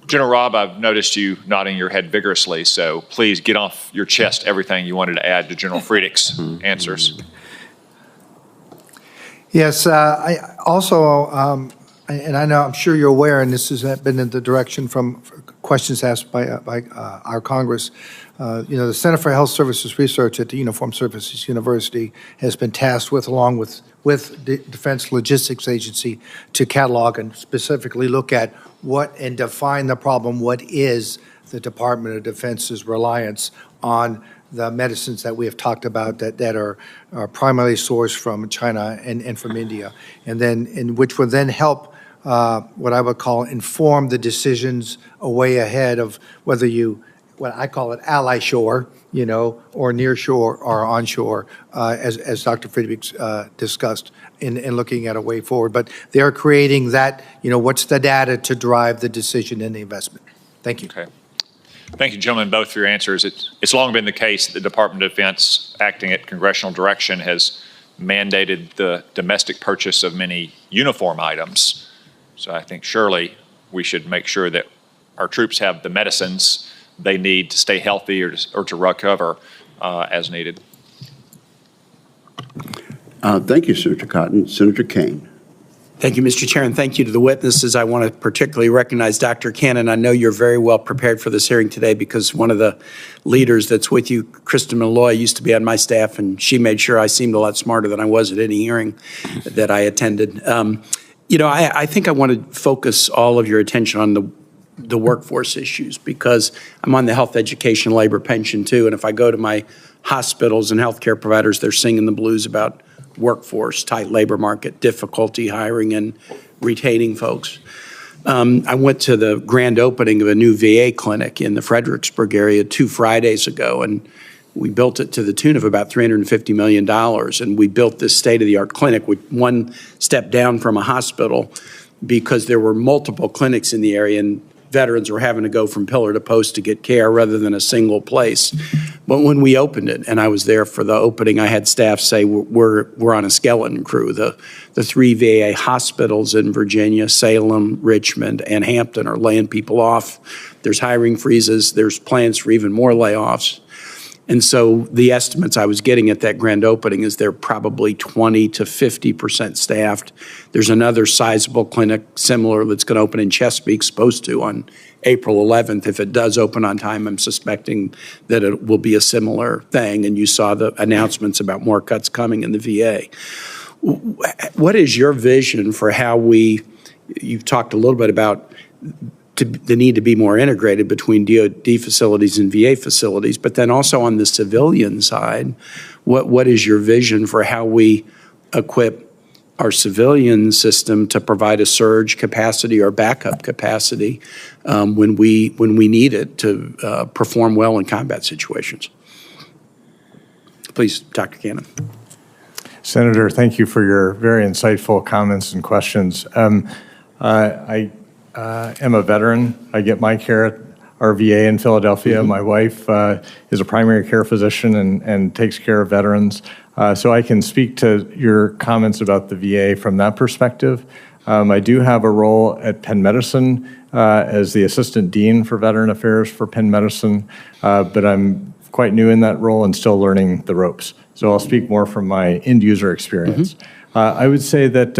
General Robb, I've noticed you nodding your head vigorously, so please get off your chest everything you wanted to add to General Friedrichs' answers. Yes, I also, and I know, I'm sure you're aware, and this has been in the direction from questions asked by our Congress. The Center for Health Services Research at the Uniformed Services University has been tasked with, along with the Defense Logistics Agency, to catalog and specifically look at what and define the problem. What is the Department of Defense's reliance on the medicines that we have talked about that are primarily sourced from China and from India, and which would then help what I would call inform the decisions way ahead of whether you, what I call it, ally shore, or near shore or onshore, as Dr. Friedrichs discussed in looking at a way forward. But they are creating that, what's the data to drive the decision and the investment. Thank you. Okay. Thank you, gentlemen, both for your answers. It's long been the case that the Department of Defense, acting at congressional direction, has mandated the domestic purchase of many uniform items. So I think surely we should make sure that our troops have the medicines they need to stay healthy or to recover as needed. Thank you, Senator Cotton. Senator Kane. Thank you, Mr. Chair, and thank you to the witnesses. I want to particularly recognize Dr. Cannon. I know you're very well prepared for this hearing today because one of the leaders that's with you, Kristen Malloy, used to be on my staff, and she made sure I seemed a lot smarter than I was at any hearing that I attended. I think I want to focus all of your attention on the workforce issues because I'm on the health, education, labor, pension too, and if I go to my hospitals and healthcare providers, they're singing the blues about workforce, tight labor market, difficulty hiring and retaining folks. I went to the grand opening of a new VA clinic in the Fredericksburg area 2 Fridays ago, and we built it to the tune of about $350 million, and we built this state-of-the-art clinic with one step down from a hospital because there were multiple clinics in the area, and veterans were having to go from pillar to post to get care rather than a single place. But when we opened it, and I was there for the opening, I had staff say we're on a skeleton crew. The 3 VA hospitals in Virginia, Salem, Richmond, and Hampton are laying people off. There's hiring freezes. There's plans for even more layoffs. And so the estimates I was getting at that grand opening is they're probably 20 to 50% staffed. There's another sizable clinic similar that's going to open in Chesapeake, supposed to on April 11th. If it does open on time, I'm suspecting that it will be a similar thing. And you saw the announcements about more cuts coming in the VA. What is your vision for how you've talked a little bit about the need to be more integrated between DoD facilities and VA facilities, but then also on the civilian side, what is your vision for how we equip our civilian system to provide a surge capacity or backup capacity when we need it to perform well in combat situations? Please, Dr. Cannon. Senator, thank you for your very insightful comments and questions. I am a veteran. I get my care at our VA in Philadelphia. My wife is a primary care physician and takes care of veterans. So I can speak to your comments about the VA from that perspective. I do have a role at Penn Medicine as the Assistant Dean for Veteran Affairs for Penn Medicine, but I'm quite new in that role and still learning the ropes. So I'll speak more from my end user experience. I would say that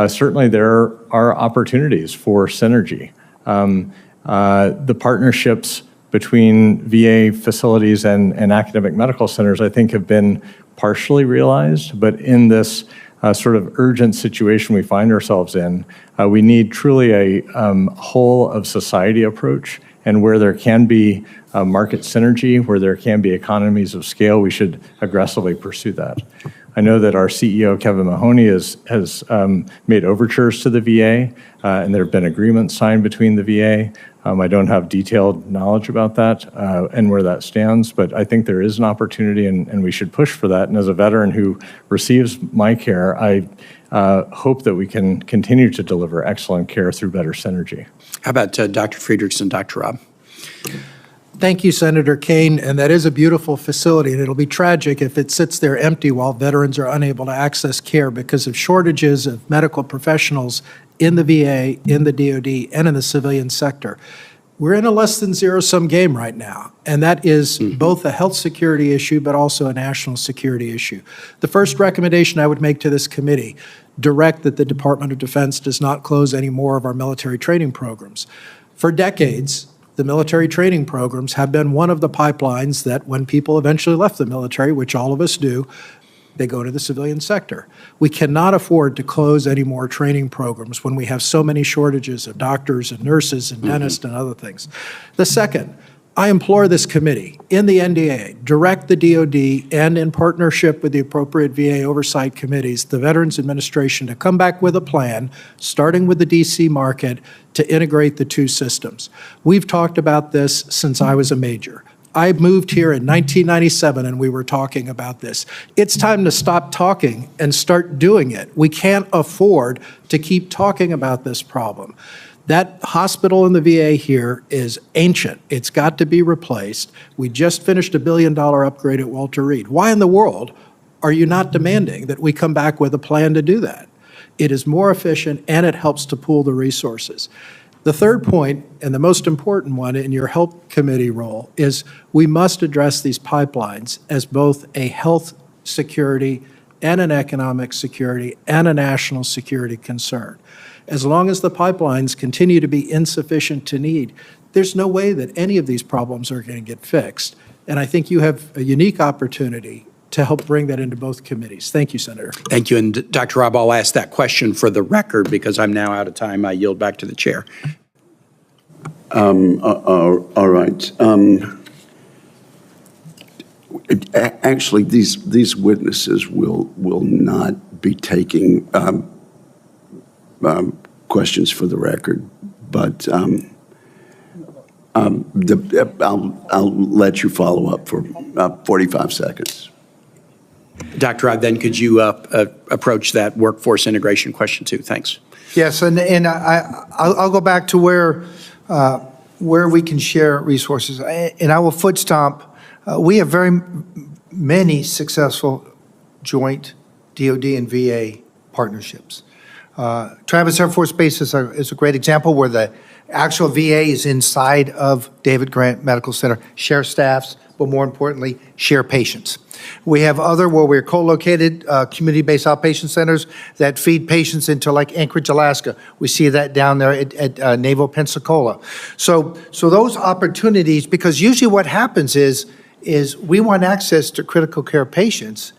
certainly there are opportunities for synergy. The partnerships between VA facilities and academic medical centers, I think, have been partially realized, but in this sort of urgent situation we find ourselves in, we need truly a whole of society approach, and where there can be market synergy, where there can be economies of scale, we should aggressively pursue that. I know that our CEO, Kevin Mahoney, has made overtures to the VA, and there have been agreements signed between the VA. I don't have detailed knowledge about that and where that stands, but I think there is an opportunity, and we should push for that. And as a veteran who receives my care, I hope that we can continue to deliver excellent care through better synergy. How about Dr. Friedrichs and Dr. Robb? Thank you, Senator Kane, and that is a beautiful facility, and it'll be tragic if it sits there empty while veterans are unable to access care because of shortages of medical professionals in the VA, in the DoD, and in the civilian sector. We're in a less than zero-sum game right now, and that is both a health security issue but also a national security issue. The first recommendation I would make to this committee, direct that the Department of Defense does not close any more of our military training programs. For decades, the military training programs have been one of the pipelines that when people eventually left the military, which all of us do, they go to the civilian sector. We cannot afford to close any more training programs when we have so many shortages of doctors and nurses and dentists and other things. The second, I implore this committee, in the NDA, direct the DoD and in partnership with the appropriate VA oversight committees, the Veterans Administration, to come back with a plan, starting with the DC market, to integrate the two systems. We've talked about this since I was a major. I moved here in 1997 and we were talking about this. It's time to stop talking and start doing it. We can't afford to keep talking about this problem. That hospital in the VA here is ancient. It's got to be replaced. We just finished a $1 billion upgrade at Walter Reed. Why in the world are you not demanding that we come back with a plan to do that? It is more efficient and it helps to pool the resources. The third point, and the most important one in your Health Committee role, is we must address these pipelines as both a health security and an economic security and a national security concern. As long as the pipelines continue to be insufficient to need, there's no way that any of these problems are going to get fixed. And I think you have a unique opportunity to help bring that into both committees. Thank you, Senator. Thank you. And Dr. Robb, I'll ask that question for the record because I'm now out of time. I yield back to the chair. All right. Actually, these witnesses will not be taking questions for the record, but I'll let you follow up for 45 seconds. Dr. Robb, then could you approach that workforce integration question too? Thanks. Yes, and I'll go back to where we can share resources, and I will foot stomp. We have very many successful joint DoD and VA partnerships. Travis Air Force Base is a great example where the Actual VA is inside of David Grant Medical Center, share staffs, but more importantly, share patients. We have other where we're co-located community-based outpatient centers that feed patients into like Anchorage, Alaska. We see that down there at Naval Pensacola. So those opportunities, because usually what happens is we want access to critical care patients,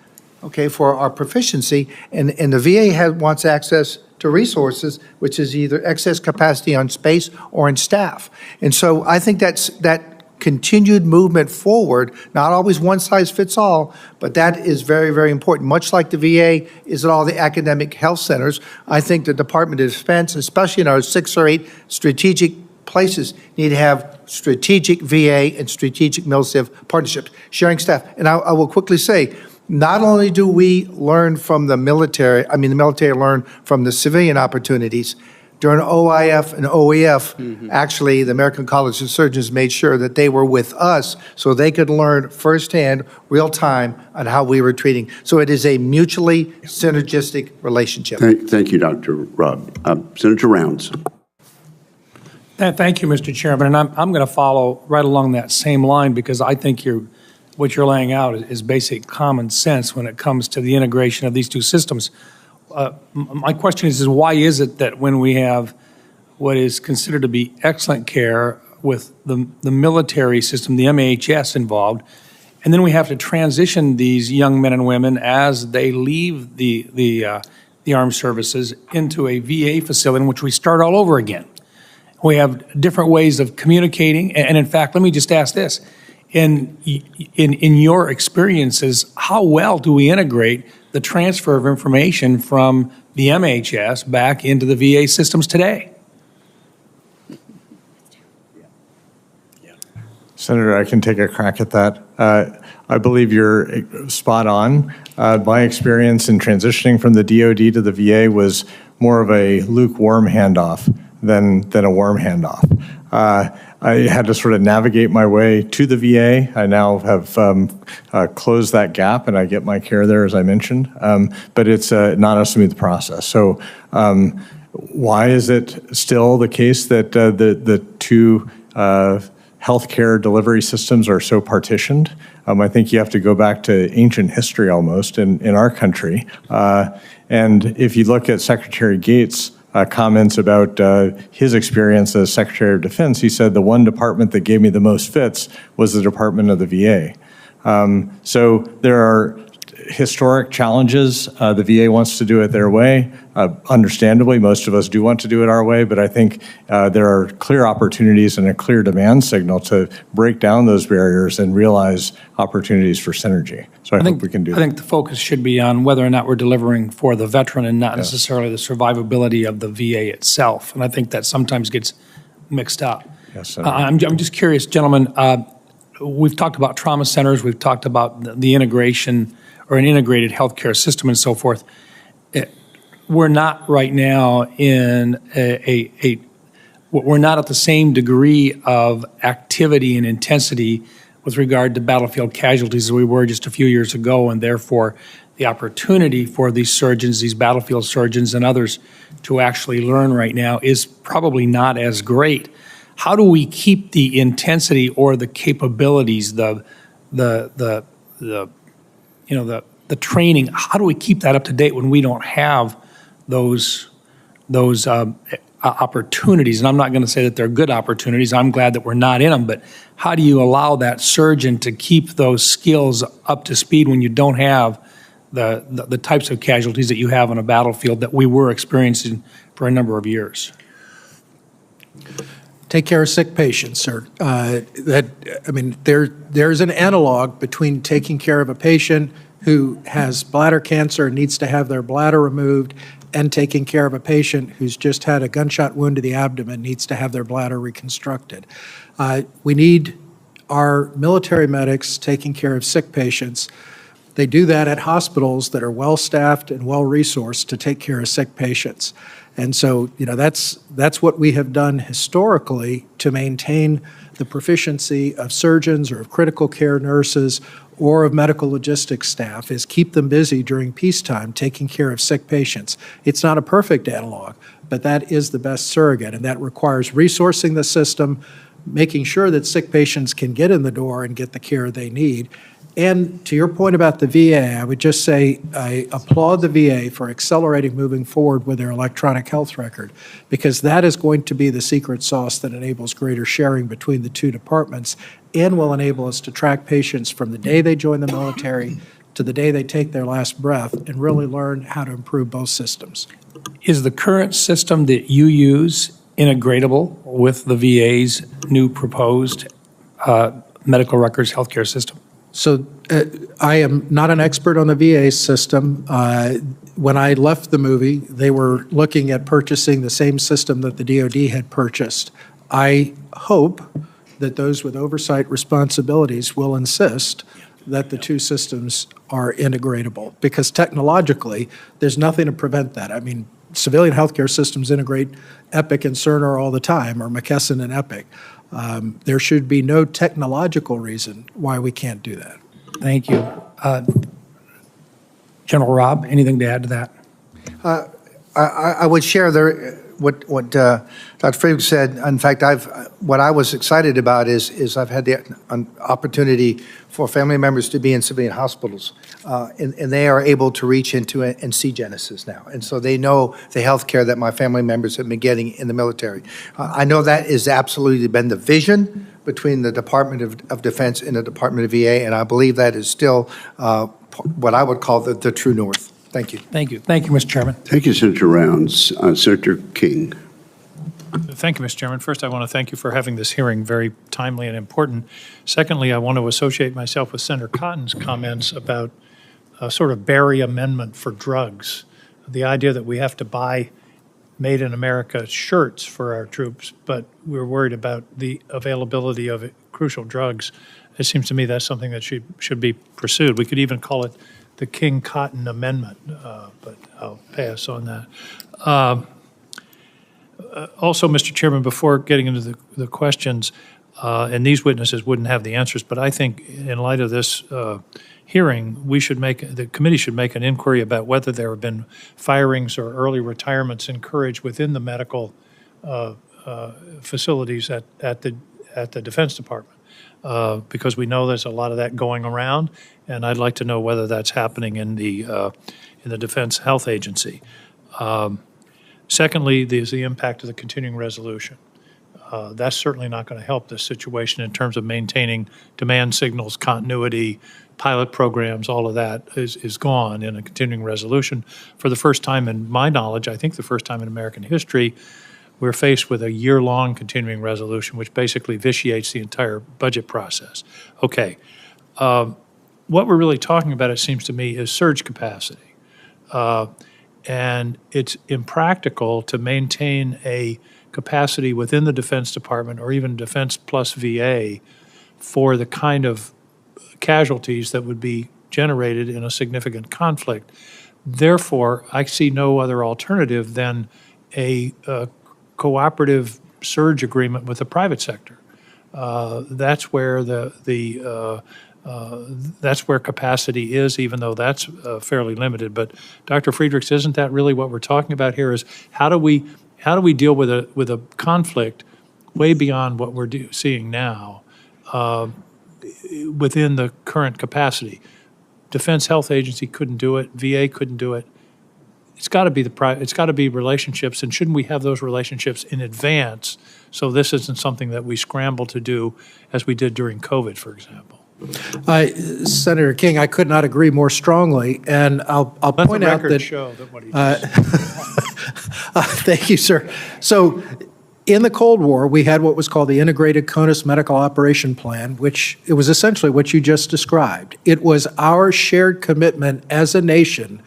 okay, for our proficiency, and the VA wants access to resources, which is either excess capacity on space or in staff. And so I think that continued movement forward, not always one size fits all, but that is very, very important. Much like the VA is at all the academic health centers, I think the Department of Defense, especially in our 6 or 8 strategic places, need to have strategic VA and strategic MilSIV partnerships, sharing staff. And I will quickly say, not only do we learn from the military, the military learn from the civilian opportunities. During OIF and OEF, actually, the American College of Surgeons made sure that they were with us so they could learn firsthand, real time, on how we were treating. So it is a mutually synergistic relationship. Thank you, Dr. Robb. Senator Rounds. Thank you, Mr. Chairman. And I'm going to follow right along that same line because I think what you're laying out is basic common sense when it comes to the integration of these two systems. My question is why is it that when we have what is considered to be excellent care with the military system, the MHS involved, and then we have to transition these young men and women as they leave the armed services into a VA facility in which we start all over again? We have different ways of communicating, and in fact, let me just ask this. In your experiences, how well do we integrate the transfer of information from the MHS back into the VA systems today? Senator, I can take a crack at that. I believe you're spot on. My experience in transitioning from the DoD to the VA was more of a lukewarm handoff than a warm handoff. I had to sort of navigate my way to the VA. I now have closed that gap, and I get my care there, as I mentioned. But it's not a smooth process. So why is it still the case that the two healthcare delivery systems are so partitioned? I think you have to go back to ancient history almost in our country. And if you look at Secretary Gates' comments about his experience as Secretary of Defense, he said the one department that gave me the most fits was the Department of the VA. So there are historic challenges. The VA wants to do it their way. Understandably, most of us do want to do it our way, but I think there are clear opportunities and a clear demand signal to break down those barriers and realize opportunities for synergy. So I hope we can do that. I think the focus should be on whether or not we're delivering for the veteran and not necessarily the survivability of the VA itself. And I think that sometimes gets mixed up. Yes, I'm just curious, gentlemen, we've talked about trauma centers, we've talked about the integration or an integrated healthcare system and so forth. We're not right now in we're not at the same degree of activity and intensity with regard to battlefield casualties as we were just a few years ago, and therefore the opportunity for these surgeons, these battlefield surgeons and others to actually learn right now is probably not as great. How do we keep the intensity or the capabilities, the training, how do we keep that up to date when we don't have those opportunities? And I'm not going to say that they're good opportunities. I'm glad that we're not in them. But how do you allow that surgeon to keep those skills up to speed when you don't have the types of casualties that you have on a battlefield that we were experiencing for a number of years? Take care of sick patients, sir. There's an analog between taking care of a patient who has bladder cancer and needs to have their bladder removed and taking care of a patient who's just had a gunshot wound to the abdomen, needs to have their bladder reconstructed. We need our military medics taking care of sick patients. They do that at hospitals that are well-staffed and well-resourced to take care of sick patients. And so, that's what we have done historically to maintain the proficiency of surgeons or of critical care nurses or of medical logistics staff, is keep them busy during peacetime taking care of sick patients. It's not a perfect analog, but that is the best surrogate, and that requires resourcing the system, making sure that sick patients can get in the door and get the care they need. And to your point about the VA, I would just say I applaud the VA for accelerating moving forward with their electronic health record, because that is going to be the secret sauce that enables greater sharing between the two departments and will enable us to track patients from the day they join the military to the day they take their last breath and really learn how to improve both systems. Is the current system that you use integratable with the VA's new proposed medical records healthcare system? So I am not an expert on the VA system. When I left the movie, they were looking at purchasing the same system that the DoD had purchased. I hope that those with oversight responsibilities will insist that the two systems are integratable, because technologically, there's nothing to prevent that. I mean, civilian healthcare systems integrate Epic and Cerner all the time, or McKesson and Epic. There should be no technological reason why we can't do that. Thank you. General Robb, anything to add to that? I would share what Dr. Friedrichs said. In fact, what I was excited about is I've had the opportunity for family members to be in civilian hospitals, and they are able to reach into it and see Genesis now. And so they know the health care that my family members have been getting in the military. I know that has absolutely been the vision between the Department of Defense and the Department of VA, and I believe that is still what I would call the true north. Thank you. Thank you. Thank you, Mr. Chairman. Thank you, Senator Rounds. Senator King. Thank you, Mr. Chairman. First, I want to thank you for having this hearing, very timely and important. Secondly, I want to associate myself with Senator Cotton's comments about a sort of Berry amendment for drugs. The idea that we have to buy made in America shirts for our troops, but we're worried about the availability of crucial drugs. It seems to me that's something that should be pursued. We could even call it the King Cotton Amendment, but I'll pass on that. Also, Mr. Chairman, before getting into the questions, and these witnesses wouldn't have the answers, but I think in light of this hearing, the committee should make an inquiry about whether there have been firings or early retirements encouraged within the medical facilities at the Defense Department, because we know there's a lot of that going around, and I'd like to know whether that's happening in the Defense Health Agency. Secondly, there's the impact of the continuing resolution. That's certainly not going to help this situation in terms of maintaining demand signals, continuity, pilot programs. All of that is gone in a continuing resolution. For the first time in my knowledge, I think the first time in American history, we're faced with a year-long continuing resolution, which basically vitiates the entire budget process. Okay. What we're really talking about, it seems to me, is surge capacity. And it's impractical to maintain a capacity within the Defense Department or even Defense plus VA for the kind of casualties that would be generated in a significant conflict. Therefore, I see no other alternative than a cooperative surge agreement with the private sector. That's where that's where capacity is, even though that's fairly limited. But Dr. Friedrichs, isn't that really what we're talking about here? Is how do we deal with a conflict way beyond what we're seeing now within the current capacity? Defense Health Agency couldn't do it. VA couldn't do it. It's got to be it's got to be relationships, and shouldn't we have those relationships in advance so this isn't something that we scramble to do as we did during COVID, for example? Senator King, I could not agree more strongly, and I'll point out that. Show that what he just thank you, sir. So, in the Cold War, we had what was called the Integrated CONUS Medical Operation Plan, which it was essentially what you just described. It was our shared commitment as a nation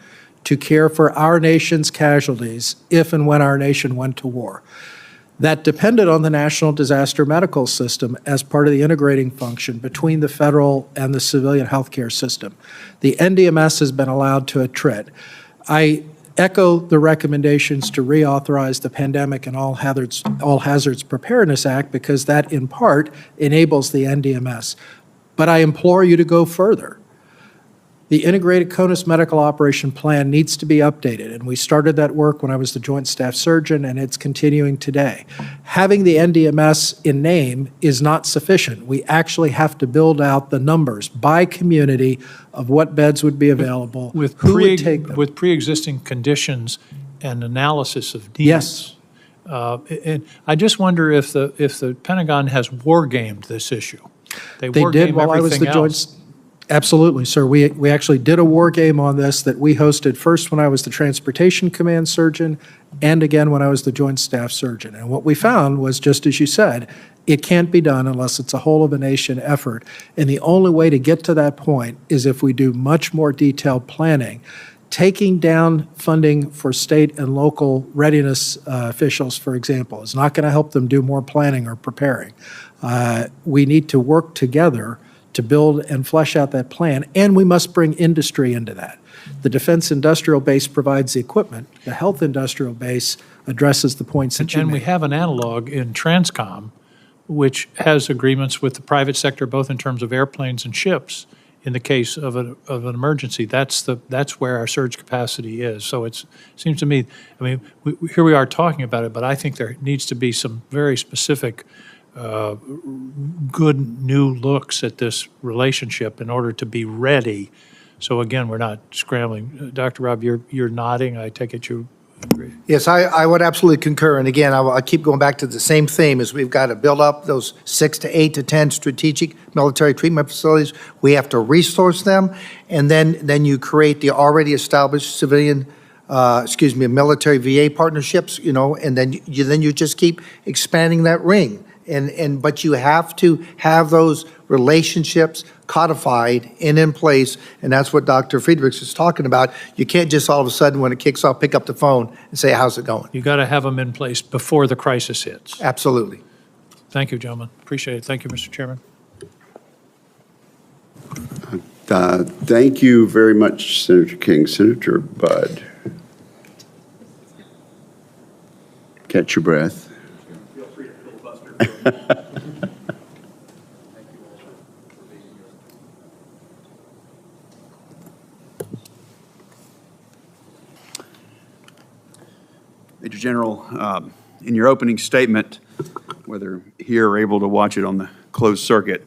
to care for our nation's casualties if and when our nation went to war. That depended on the National Disaster Medical System as part of the integrating function between the federal and the civilian healthcare system. The NDMS has been allowed to attrit. I echo the recommendations to reauthorize the Pandemic and All Hazards Preparedness Act, because that in part enables the NDMS. But I implore you to go further. The Integrated CONUS Medical Operation Plan needs to be updated, and we started that work when I was the Joint Staff Surgeon, and it's continuing today. Having the NDMS in name is not sufficient. We actually have to build out the numbers by community of what beds would be available, who would take them. With pre-existing conditions and analysis of needs. Yes. And I just wonder if the Pentagon has war gamed this issue. They They war did game while I was the everything else. Joint. Absolutely, sir. We actually did a war game on this that we hosted first when I was the Transportation Command Surgeon and again when I was the Joint Staff Surgeon. And what we found was, just as you said, it can't be done unless it's a whole-of-a-nation effort. And the only way to get to that point is if we do much more detailed planning. Taking down funding for state and local readiness officials, for example, is not going to help them do more planning or preparing. We need to work together to build and flesh out that plan, and we must bring industry into that. The defense industrial base provides the equipment. The health industrial base addresses the points that you And we made. have an analog in Transcom, which has agreements with the private sector, both in terms of airplanes and ships. In the case of an emergency, that's where our surge capacity is. So it seems to me, I mean, here we are talking about it, but I think there needs to be some very specific good new looks at this relationship in order to be ready. So again, we're not scrambling. Dr. Robb, you're nodding. I take it you agree. Yes, I would absolutely concur. And again, I keep going back to the same theme, is we've got to build up those 6 to 8 to 10 strategic military treatment facilities. We have to resource them, and then you create the already established civilian, military VA partnerships, and then you just keep expanding that ring. But you have to have those relationships codified and in place, and that's what Dr. Friedrichs is talking about. You can't just all of a sudden, when it kicks off, pick up the phone and say, how's it going? You got to have them in place before the crisis hits. Absolutely. Thank you, gentlemen. Appreciate it. Thank you, Mr. Chairman. Thank you very much, Senator King. Senator Budd. Catch your breath. Feel free to filibuster. Major General, in your opening statement, whether here or able to watch it on the closed circuit,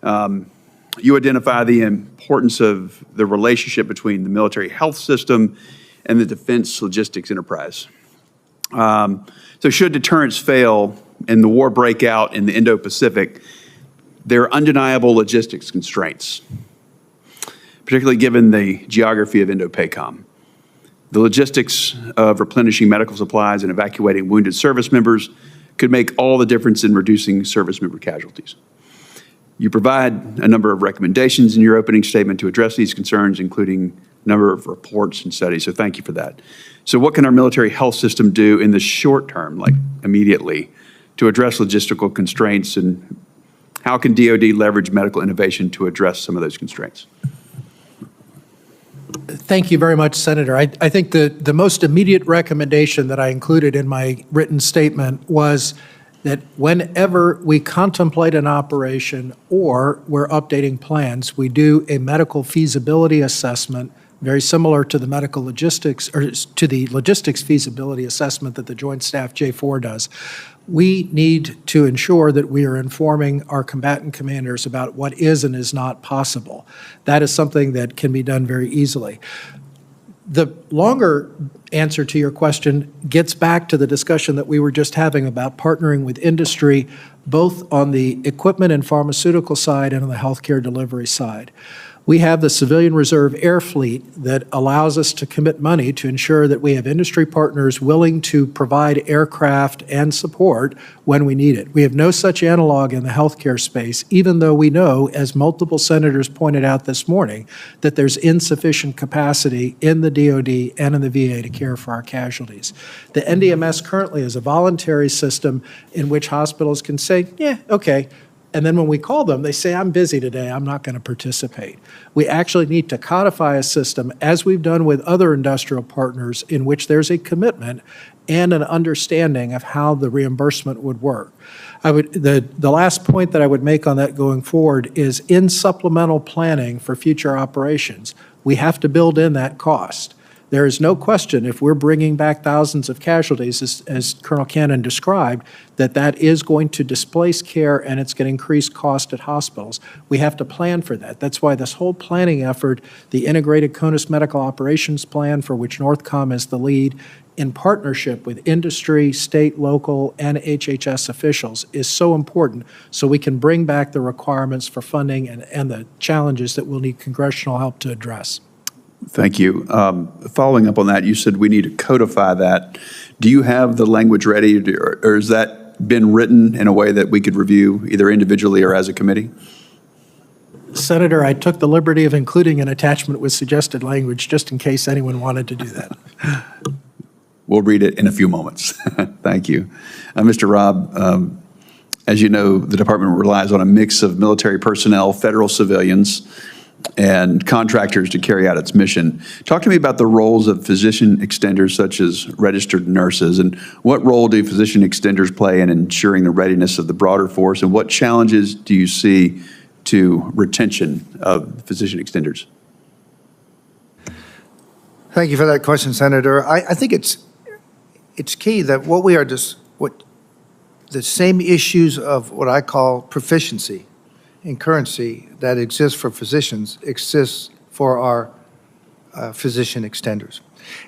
you identify the importance of the relationship between the military health system and the defense logistics enterprise. So should deterrence fail and the war break out in the Indo-Pacific, there are undeniable logistics constraints, particularly given the geography of Indo-PACOM. The logistics of replenishing medical supplies and evacuating wounded service members could make all the difference in reducing service member casualties. You provide a number of recommendations in your opening statement to address these concerns, including a number of reports and studies, so thank you for that. So what can our military health system do in the short term, like immediately, to address logistical constraints, and how can DoD leverage medical innovation to address some of those constraints? Thank you very much, Senator. I think the most immediate recommendation that I included in my written statement was that whenever we contemplate an operation or we're updating plans, we do a medical feasibility assessment, very similar to the medical logistics, or to the logistics feasibility assessment that the Joint Staff J4 does. We need to ensure that we are informing our combatant commanders about what is and is not possible. That is something that can be done very easily. The longer answer to your question gets back to the discussion that we were just having about partnering with industry, both on the equipment and pharmaceutical side and on the healthcare delivery side. We have the Civilian Reserve Air Fleet that allows us to commit money to ensure that we have industry partners willing to provide aircraft and support when we need it. We have no such analog in the healthcare space, even though we know, as multiple senators pointed out this morning, that there's insufficient capacity in the DoD and in the VA to care for our casualties. The NDMS currently is a voluntary system in which hospitals can say, yeah, okay. And then when we call them, they say, I'm busy today, I'm not going to participate. We actually need to codify a system, as we've done with other industrial partners, in which there's a commitment and an understanding of how the reimbursement would work. The last point that I would make on that going forward is, in supplemental planning for future operations, we have to build in that cost. There is no question, if we're bringing back thousands of casualties, as Colonel Cannon described, that is going to displace care and it's going to increase cost at hospitals. We have to plan for that. That's why this whole planning effort, the Integrated CONUS Medical Operations Plan, for which Northcom is the lead, in partnership with industry, state, local, and HHS officials, is so important so we can bring back the requirements for funding and the challenges that we'll need congressional help to address. Thank you. Following up on that, you said we need to codify that. Do you have the language ready, or has that been written in a way that we could review either individually or as a committee? Senator, I took the liberty of including an attachment with suggested language just in case anyone wanted to do that. We'll read it in a few moments. Thank you. Mr. Robb, as you know, the department relies on a mix of military personnel, federal civilians, and contractors to carry out its mission. Talk to me about the roles of physician extenders such as registered nurses, and what role do physician extenders play in ensuring the readiness of the broader force, and what challenges do you see to retention of physician extenders? Thank you for that question, Senator. I think it's key that what the same issues of what I call proficiency and currency that exists for physicians exists for our physician extenders.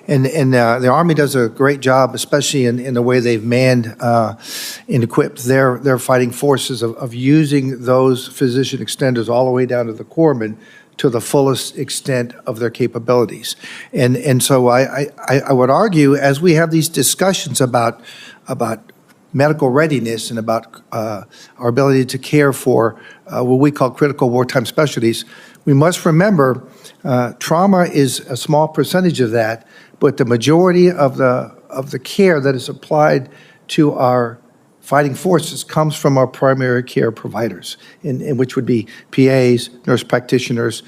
And the Army does a great job, especially in the way they've manned and equipped their fighting forces of using those physician extenders all the way down to the corpsmen to the fullest extent of their capabilities. And so I would argue, as we have these discussions about medical readiness and about our ability to care for what we call critical wartime specialties, we must remember trauma is a small percentage of that, but the majority of the care that is applied to our fighting forces comes from our primary care providers, in which would be PAs, nurse practitioners,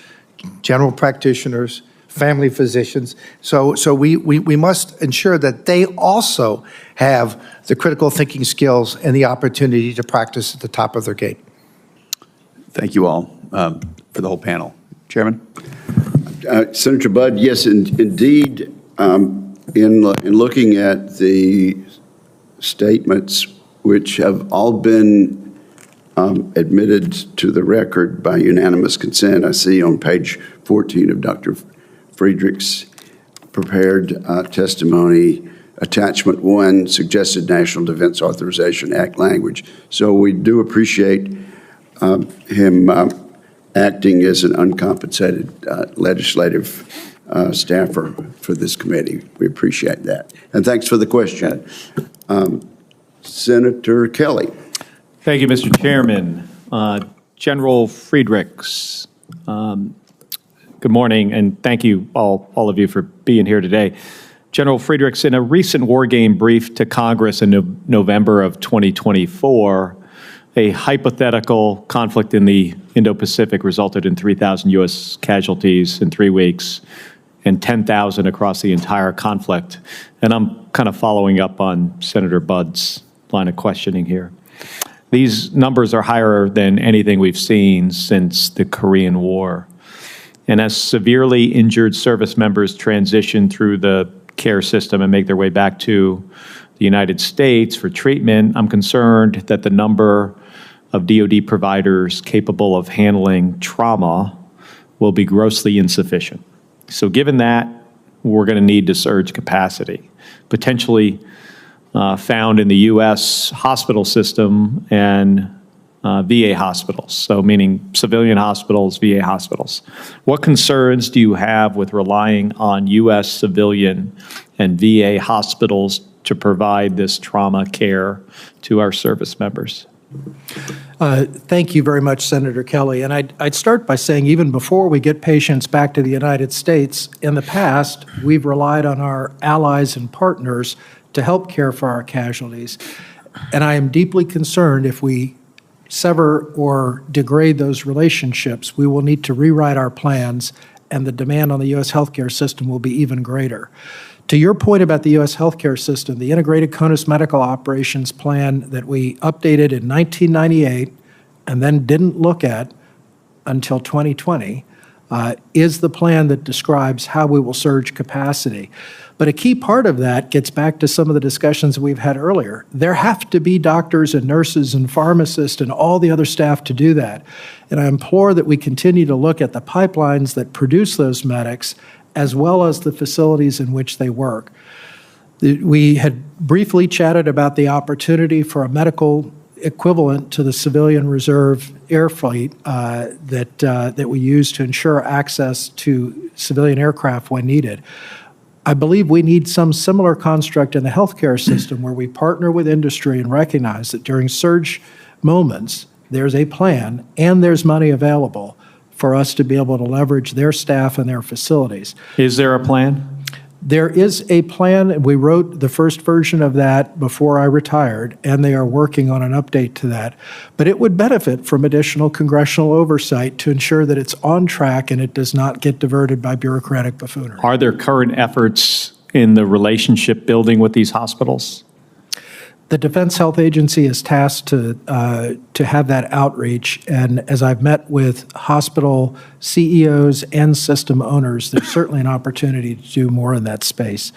general practitioners, family physicians. So we must ensure that they also have the critical thinking skills and the opportunity to practice at the top of their game. Thank you all for the whole panel. Chairman? Senator Budd, yes, indeed, in looking at the statements which have all been admitted to the record by unanimous consent, I see on page 14 of Dr. Friedrichs' prepared testimony, attachment 1, suggested National Defense Authorization Act language. So we do appreciate him acting as an uncompensated legislative staffer for this committee. We appreciate that. And thanks for the question. Senator Kelly. Thank you, Mr. Chairman. General Friedrichs, good morning, and thank you, all of you, for being here today. General Friedrichs, in a recent war game brief to Congress in November of 2024, a hypothetical conflict in the Indo-Pacific resulted in 3,000 U.S. casualties in 3 weeks and 10,000 across the entire conflict. And I'm kind of following up on Senator Budd's line of questioning here. These numbers are higher than anything we've seen since the Korean War. And as severely injured service members transition through the care system and make their way back to the United States for treatment, I'm concerned that the number of DoD providers capable of handling trauma will be grossly insufficient. So given that, we're going to need to surge capacity, potentially found in the U.S. hospital system and VA hospitals, so meaning civilian hospitals, VA hospitals. What concerns do you have with relying on U.S. civilian and VA hospitals to provide this trauma care to our service members? Thank you very much, Senator Kelly. And I'd start by saying, even before we get patients back to the United States, in the past, we've relied on our allies and partners to help care for our casualties. And I am deeply concerned if we sever or degrade those relationships, we will need to rewrite our plans, and the demand on the U.S. healthcare system will be even greater. To your point about the U.S. healthcare system, the Integrated CONUS Medical Operations Plan that we updated in 1998 and then didn't look at until 2020 is the plan that describes how we will surge capacity. But a key part of that gets back to some of the discussions we've had earlier. There have to be doctors and nurses and pharmacists and all the other staff to do that. And I implore that we continue to look at the pipelines that produce those medics as well as the facilities in which they work. We had briefly chatted about the opportunity for a medical equivalent to the civilian reserve air fleet that we use to ensure access to civilian aircraft when needed. I believe we need some similar construct in the healthcare system where we partner with industry and recognize that during surge moments, there's a plan and there's money available for us to be able to leverage their staff and their facilities. Is there a plan? There is a plan. We wrote the first version of that before I retired, and they are working on an update to that. But it would benefit from additional congressional oversight to ensure that it's on track and it does not get diverted by bureaucratic buffoonery. Are there current efforts in the relationship building with these hospitals? The Defense Health Agency is tasked to have that outreach, and as I've met with hospital CEOs and system owners, there's certainly an opportunity to do more in that space.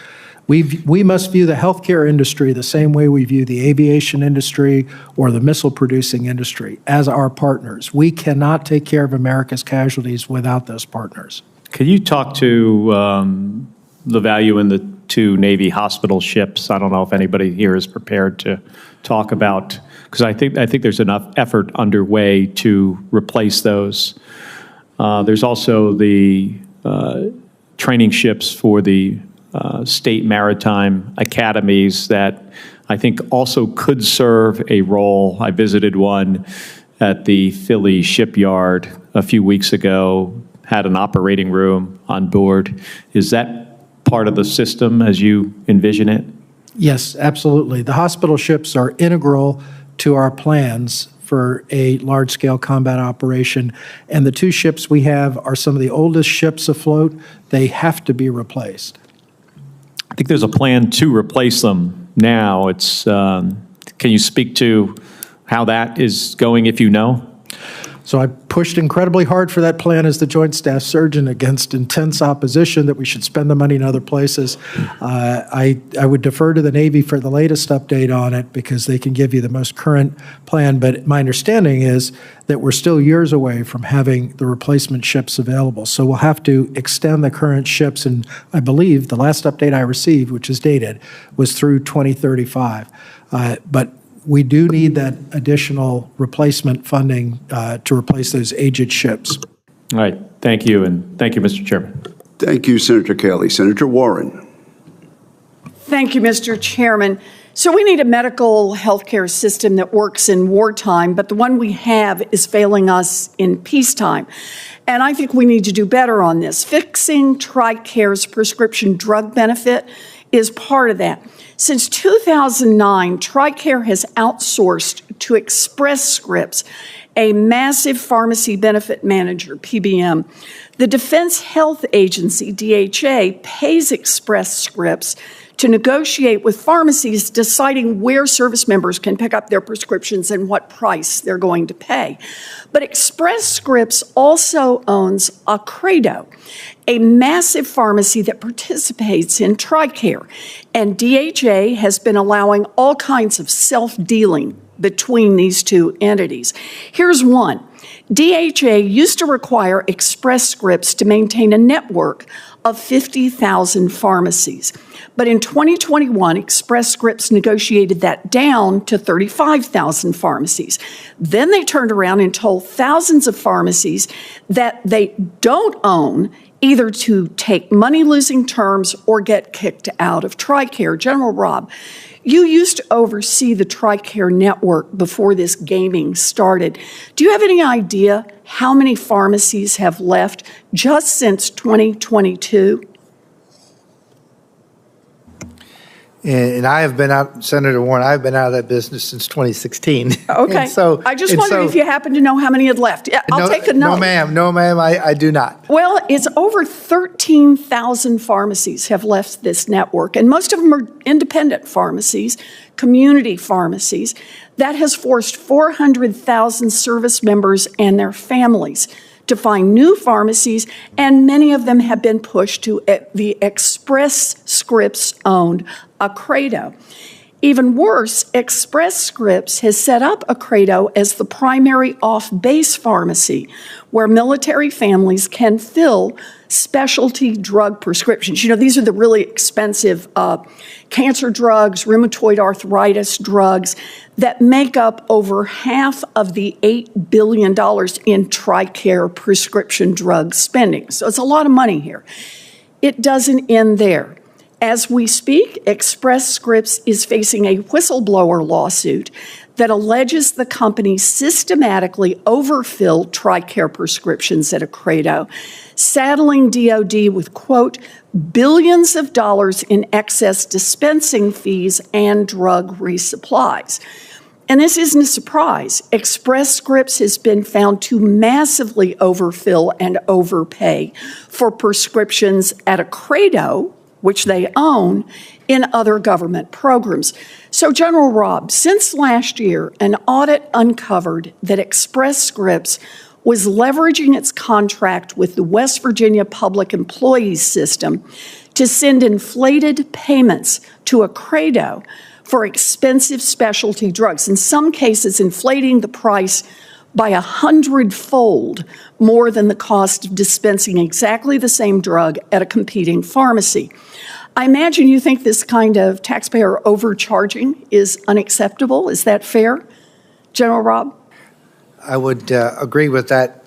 We must view the healthcare industry the same way we view the aviation industry or the missile-producing industry, as our partners. We cannot take care of America's casualties without those partners. Can you talk to the value in the 2 Navy hospital ships? I don't know if anybody here is prepared to talk about, because I think there's enough effort underway to replace those. There's also the training ships for the state maritime academies that I think also could serve a role. I visited one at the Philly shipyard a few weeks ago, had an operating room on board. Is that part of the system as you envision it? Yes, absolutely. The hospital ships are integral to our plans for a large-scale combat operation, and the 2 ships we have are some of the oldest ships afloat. They have to be replaced. I think there's a plan to replace them now. It's can you speak to how that is going, if you know? So I pushed incredibly hard for that plan as the Joint Staff Surgeon against intense opposition that we should spend the money in other places. I would defer to the Navy for the latest update on it because they can give you the most current plan. But my understanding is that we're still years away from having the replacement ships available. So we'll have to extend the current ships. And I believe the last update I received, which is dated, was through 2035. But we do need that additional replacement funding to replace those aged ships. All right. Thank you, and thank you, Mr. Chairman. Thank you, Senator Kelly. Senator Warren. Thank you, Mr. Chairman. So we need a medical healthcare system that works in wartime, but the one we have is failing us in peacetime. And I think we need to do better on this. Fixing TRICARE's prescription drug benefit is part of that. Since 2009, TRICARE has outsourced to Express Scripts, a massive pharmacy benefit manager, PBM. The Defense Health Agency, DHA, pays Express Scripts to negotiate with pharmacies deciding where service members can pick up their prescriptions and what price they're going to pay. But Express Scripts also owns Accredo, a massive pharmacy that participates in TRICARE. And DHA has been allowing all kinds of self-dealing between these 2 entities. Here's one. DHA used to require Express Scripts to maintain a network of 50,000 pharmacies. But in 2021, Express Scripts negotiated that down to 35,000 pharmacies. Then they turned around and told thousands of pharmacies that they don't own either to take money-losing terms or get kicked out of TRICARE. General Robb, you used to oversee the TRICARE network before this gaming started. Do you have any idea how many pharmacies have left just since 2022? And I have been out, Senator Warren, I've been out of that business since 2016. Okay. So, I just wondered if you happen to know how many had left. Yeah, I'll take a note. No, ma'am, I do not. Well, it's over 13,000 pharmacies have left this network, and most of them are independent pharmacies, community pharmacies. That has forced 400,000 service members and their families to find new pharmacies, and many of them have been pushed to the Express Scripts owned Accredo. Even worse, Express Scripts has set up Accredo as the primary off-base pharmacy where military families can fill specialty drug prescriptions. You know, these are the really expensive cancer drugs, rheumatoid arthritis drugs that make up over half of the $8 billion in TRICARE prescription drug spending. So it's a lot of money here. It doesn't end there. As we speak, Express Scripts is facing a whistleblower lawsuit that alleges the company systematically overfilled TRICARE prescriptions at Accredo, saddling DoD with, quote, billions of dollars in excess dispensing fees and drug resupplies. And this isn't a surprise. Express Scripts has been found to massively overfill and overpay for prescriptions at Accredo, which they own, in other government programs. So, General Robb, since last year, an audit uncovered that Express Scripts was leveraging its contract with the West Virginia Public Employees System to send inflated payments to Accredo for expensive specialty drugs, in some cases inflating the price by 100-fold more than the cost of dispensing exactly the same drug at a competing pharmacy. I imagine you think this kind of taxpayer overcharging is unacceptable. Is that fair, General Robb? I would agree with that.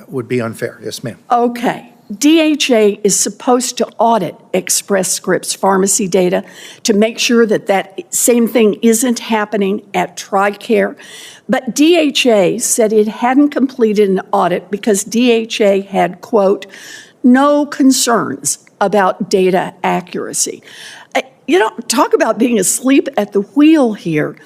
Would be unfair. Yes, ma'am. Okay. DHA is supposed to audit Express Scripts pharmacy data to make sure that that same thing isn't happening at TRICARE. But DHA said it hadn't completed an audit because DHA had, quote, no concerns about data accuracy. You know, talk about being asleep at the wheel here.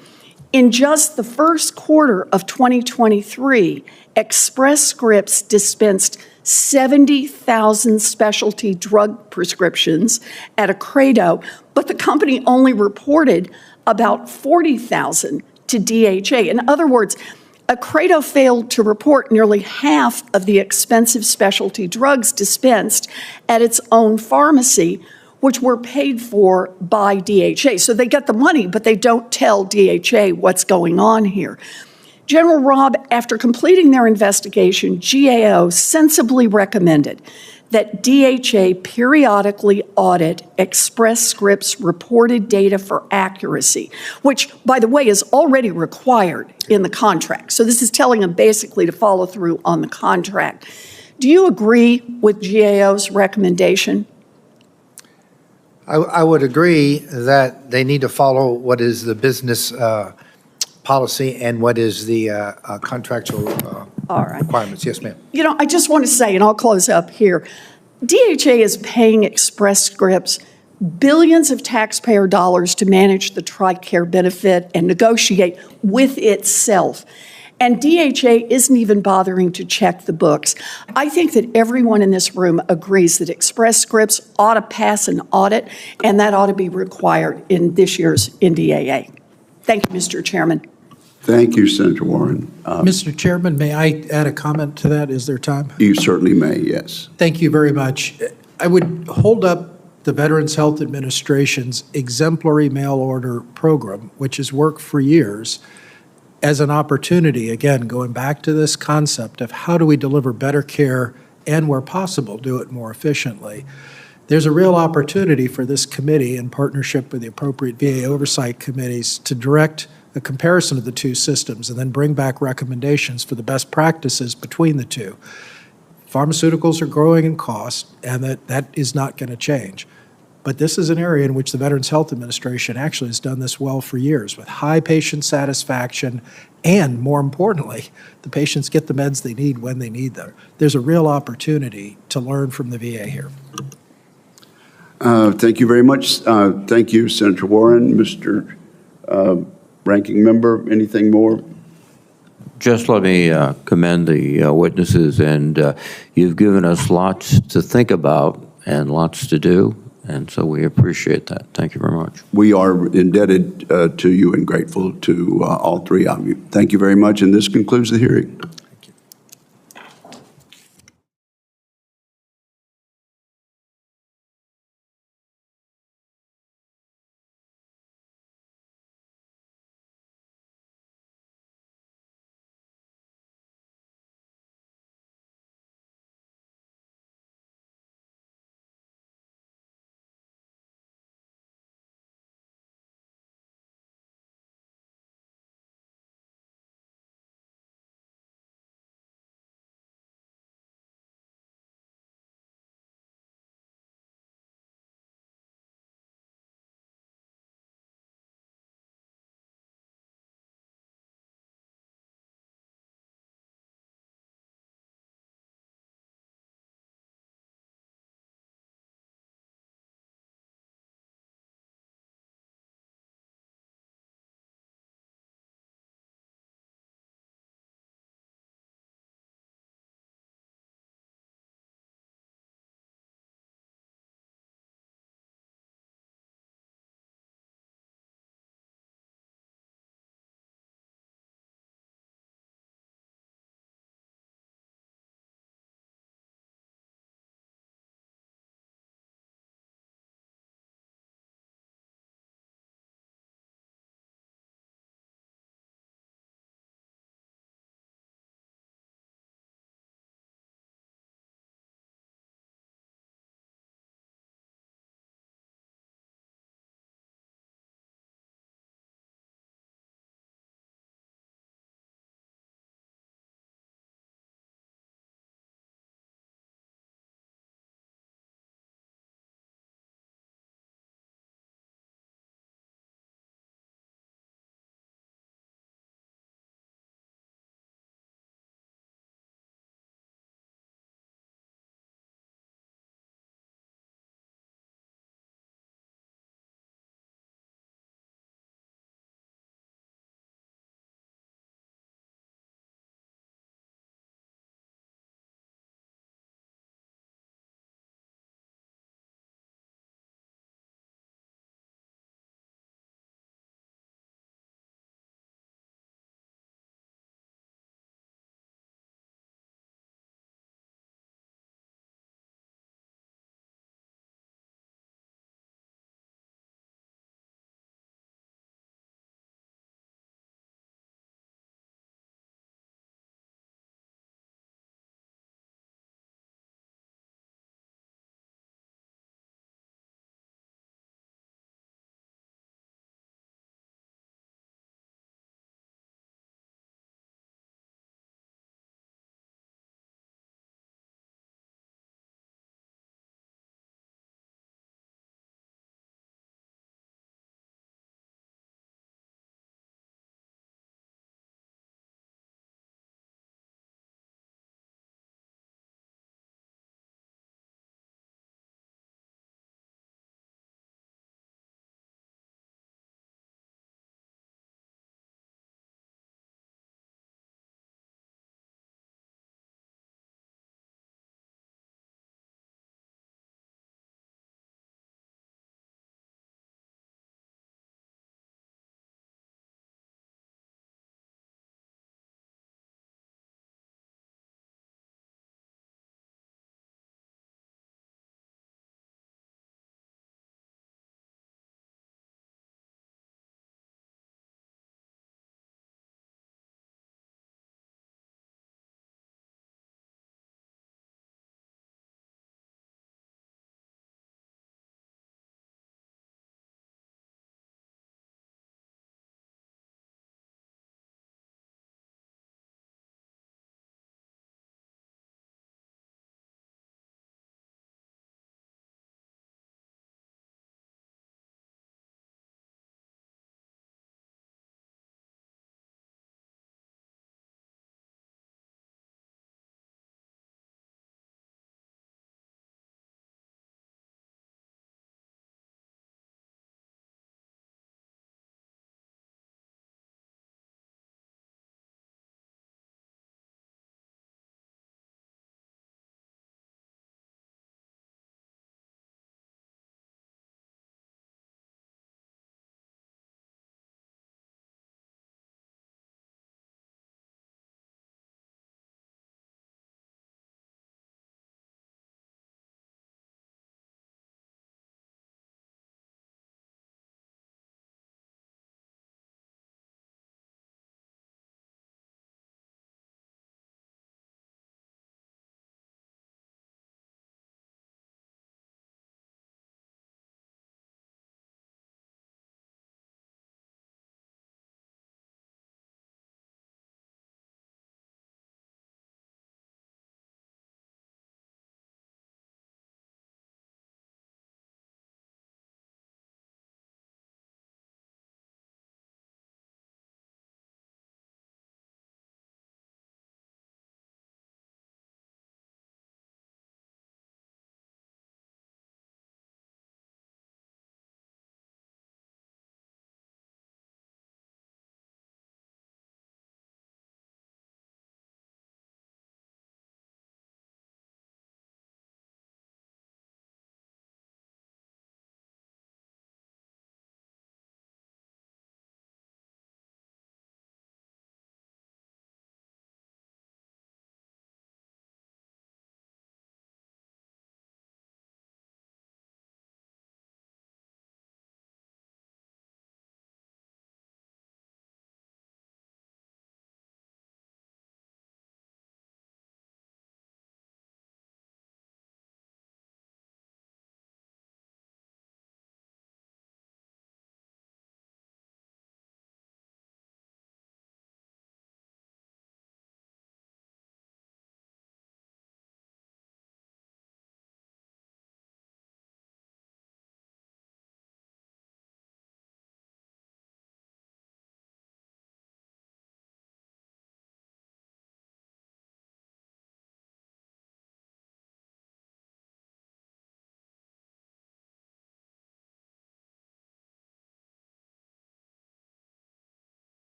In just the first quarter of 2023, Express Scripts dispensed 70,000 specialty drug prescriptions at Accredo, but the company only reported about 40,000 to DHA. In other words, Accredo failed to report nearly half of the expensive specialty drugs dispensed at its own pharmacy, which were paid for by DHA. So they get the money, but they don't tell DHA what's going on here. General Robb, after completing their investigation, GAO sensibly recommended that DHA periodically audit Express Scripts' reported data for accuracy, which, by the way, is already required in the contract. So this is telling them basically to follow through on the contract. Do you agree with GAO's recommendation? I would agree that they need to follow what is the business policy and what is the contractual requirements. Yes, ma'am. You know, I just want to say, and I'll close up here, DHA is paying Express Scripts billions of taxpayer dollars to manage the TRICARE benefit and negotiate with itself. And DHA isn't even bothering to check the books. I think that everyone in this room agrees that Express Scripts ought to pass an audit, and that ought to be required in this year's NDAA. Thank you, Mr. Chairman. Thank you, Senator Warren. Mr. Chairman, may I add a comment to that? Is there time? You certainly may, yes. Thank you very much. I would hold up the Veterans Health Administration's exemplary mail order program, which has worked for years, as an opportunity, again, going back to this concept of how do we deliver better care and, where possible, do it more efficiently. There's a real opportunity for this committee, in partnership with the appropriate VA oversight committees, to direct a comparison of the two systems and then bring back recommendations for the best practices between the two. Pharmaceuticals are growing in cost, and that is not going to change. But this is an area in which the Veterans Health Administration actually has done this well for years, with high patient satisfaction, and more importantly, the patients get the meds they need when they need them. There's a real opportunity to learn from the VA here. Thank you very much. Thank you, Senator Warren. Mr. Ranking Member, anything more? Just let me commend the witnesses, and you've given us lots to think about and lots to do, and so we appreciate that. Thank you very much. We are indebted to you and grateful to all three of you. Thank you very much, and this concludes the hearing.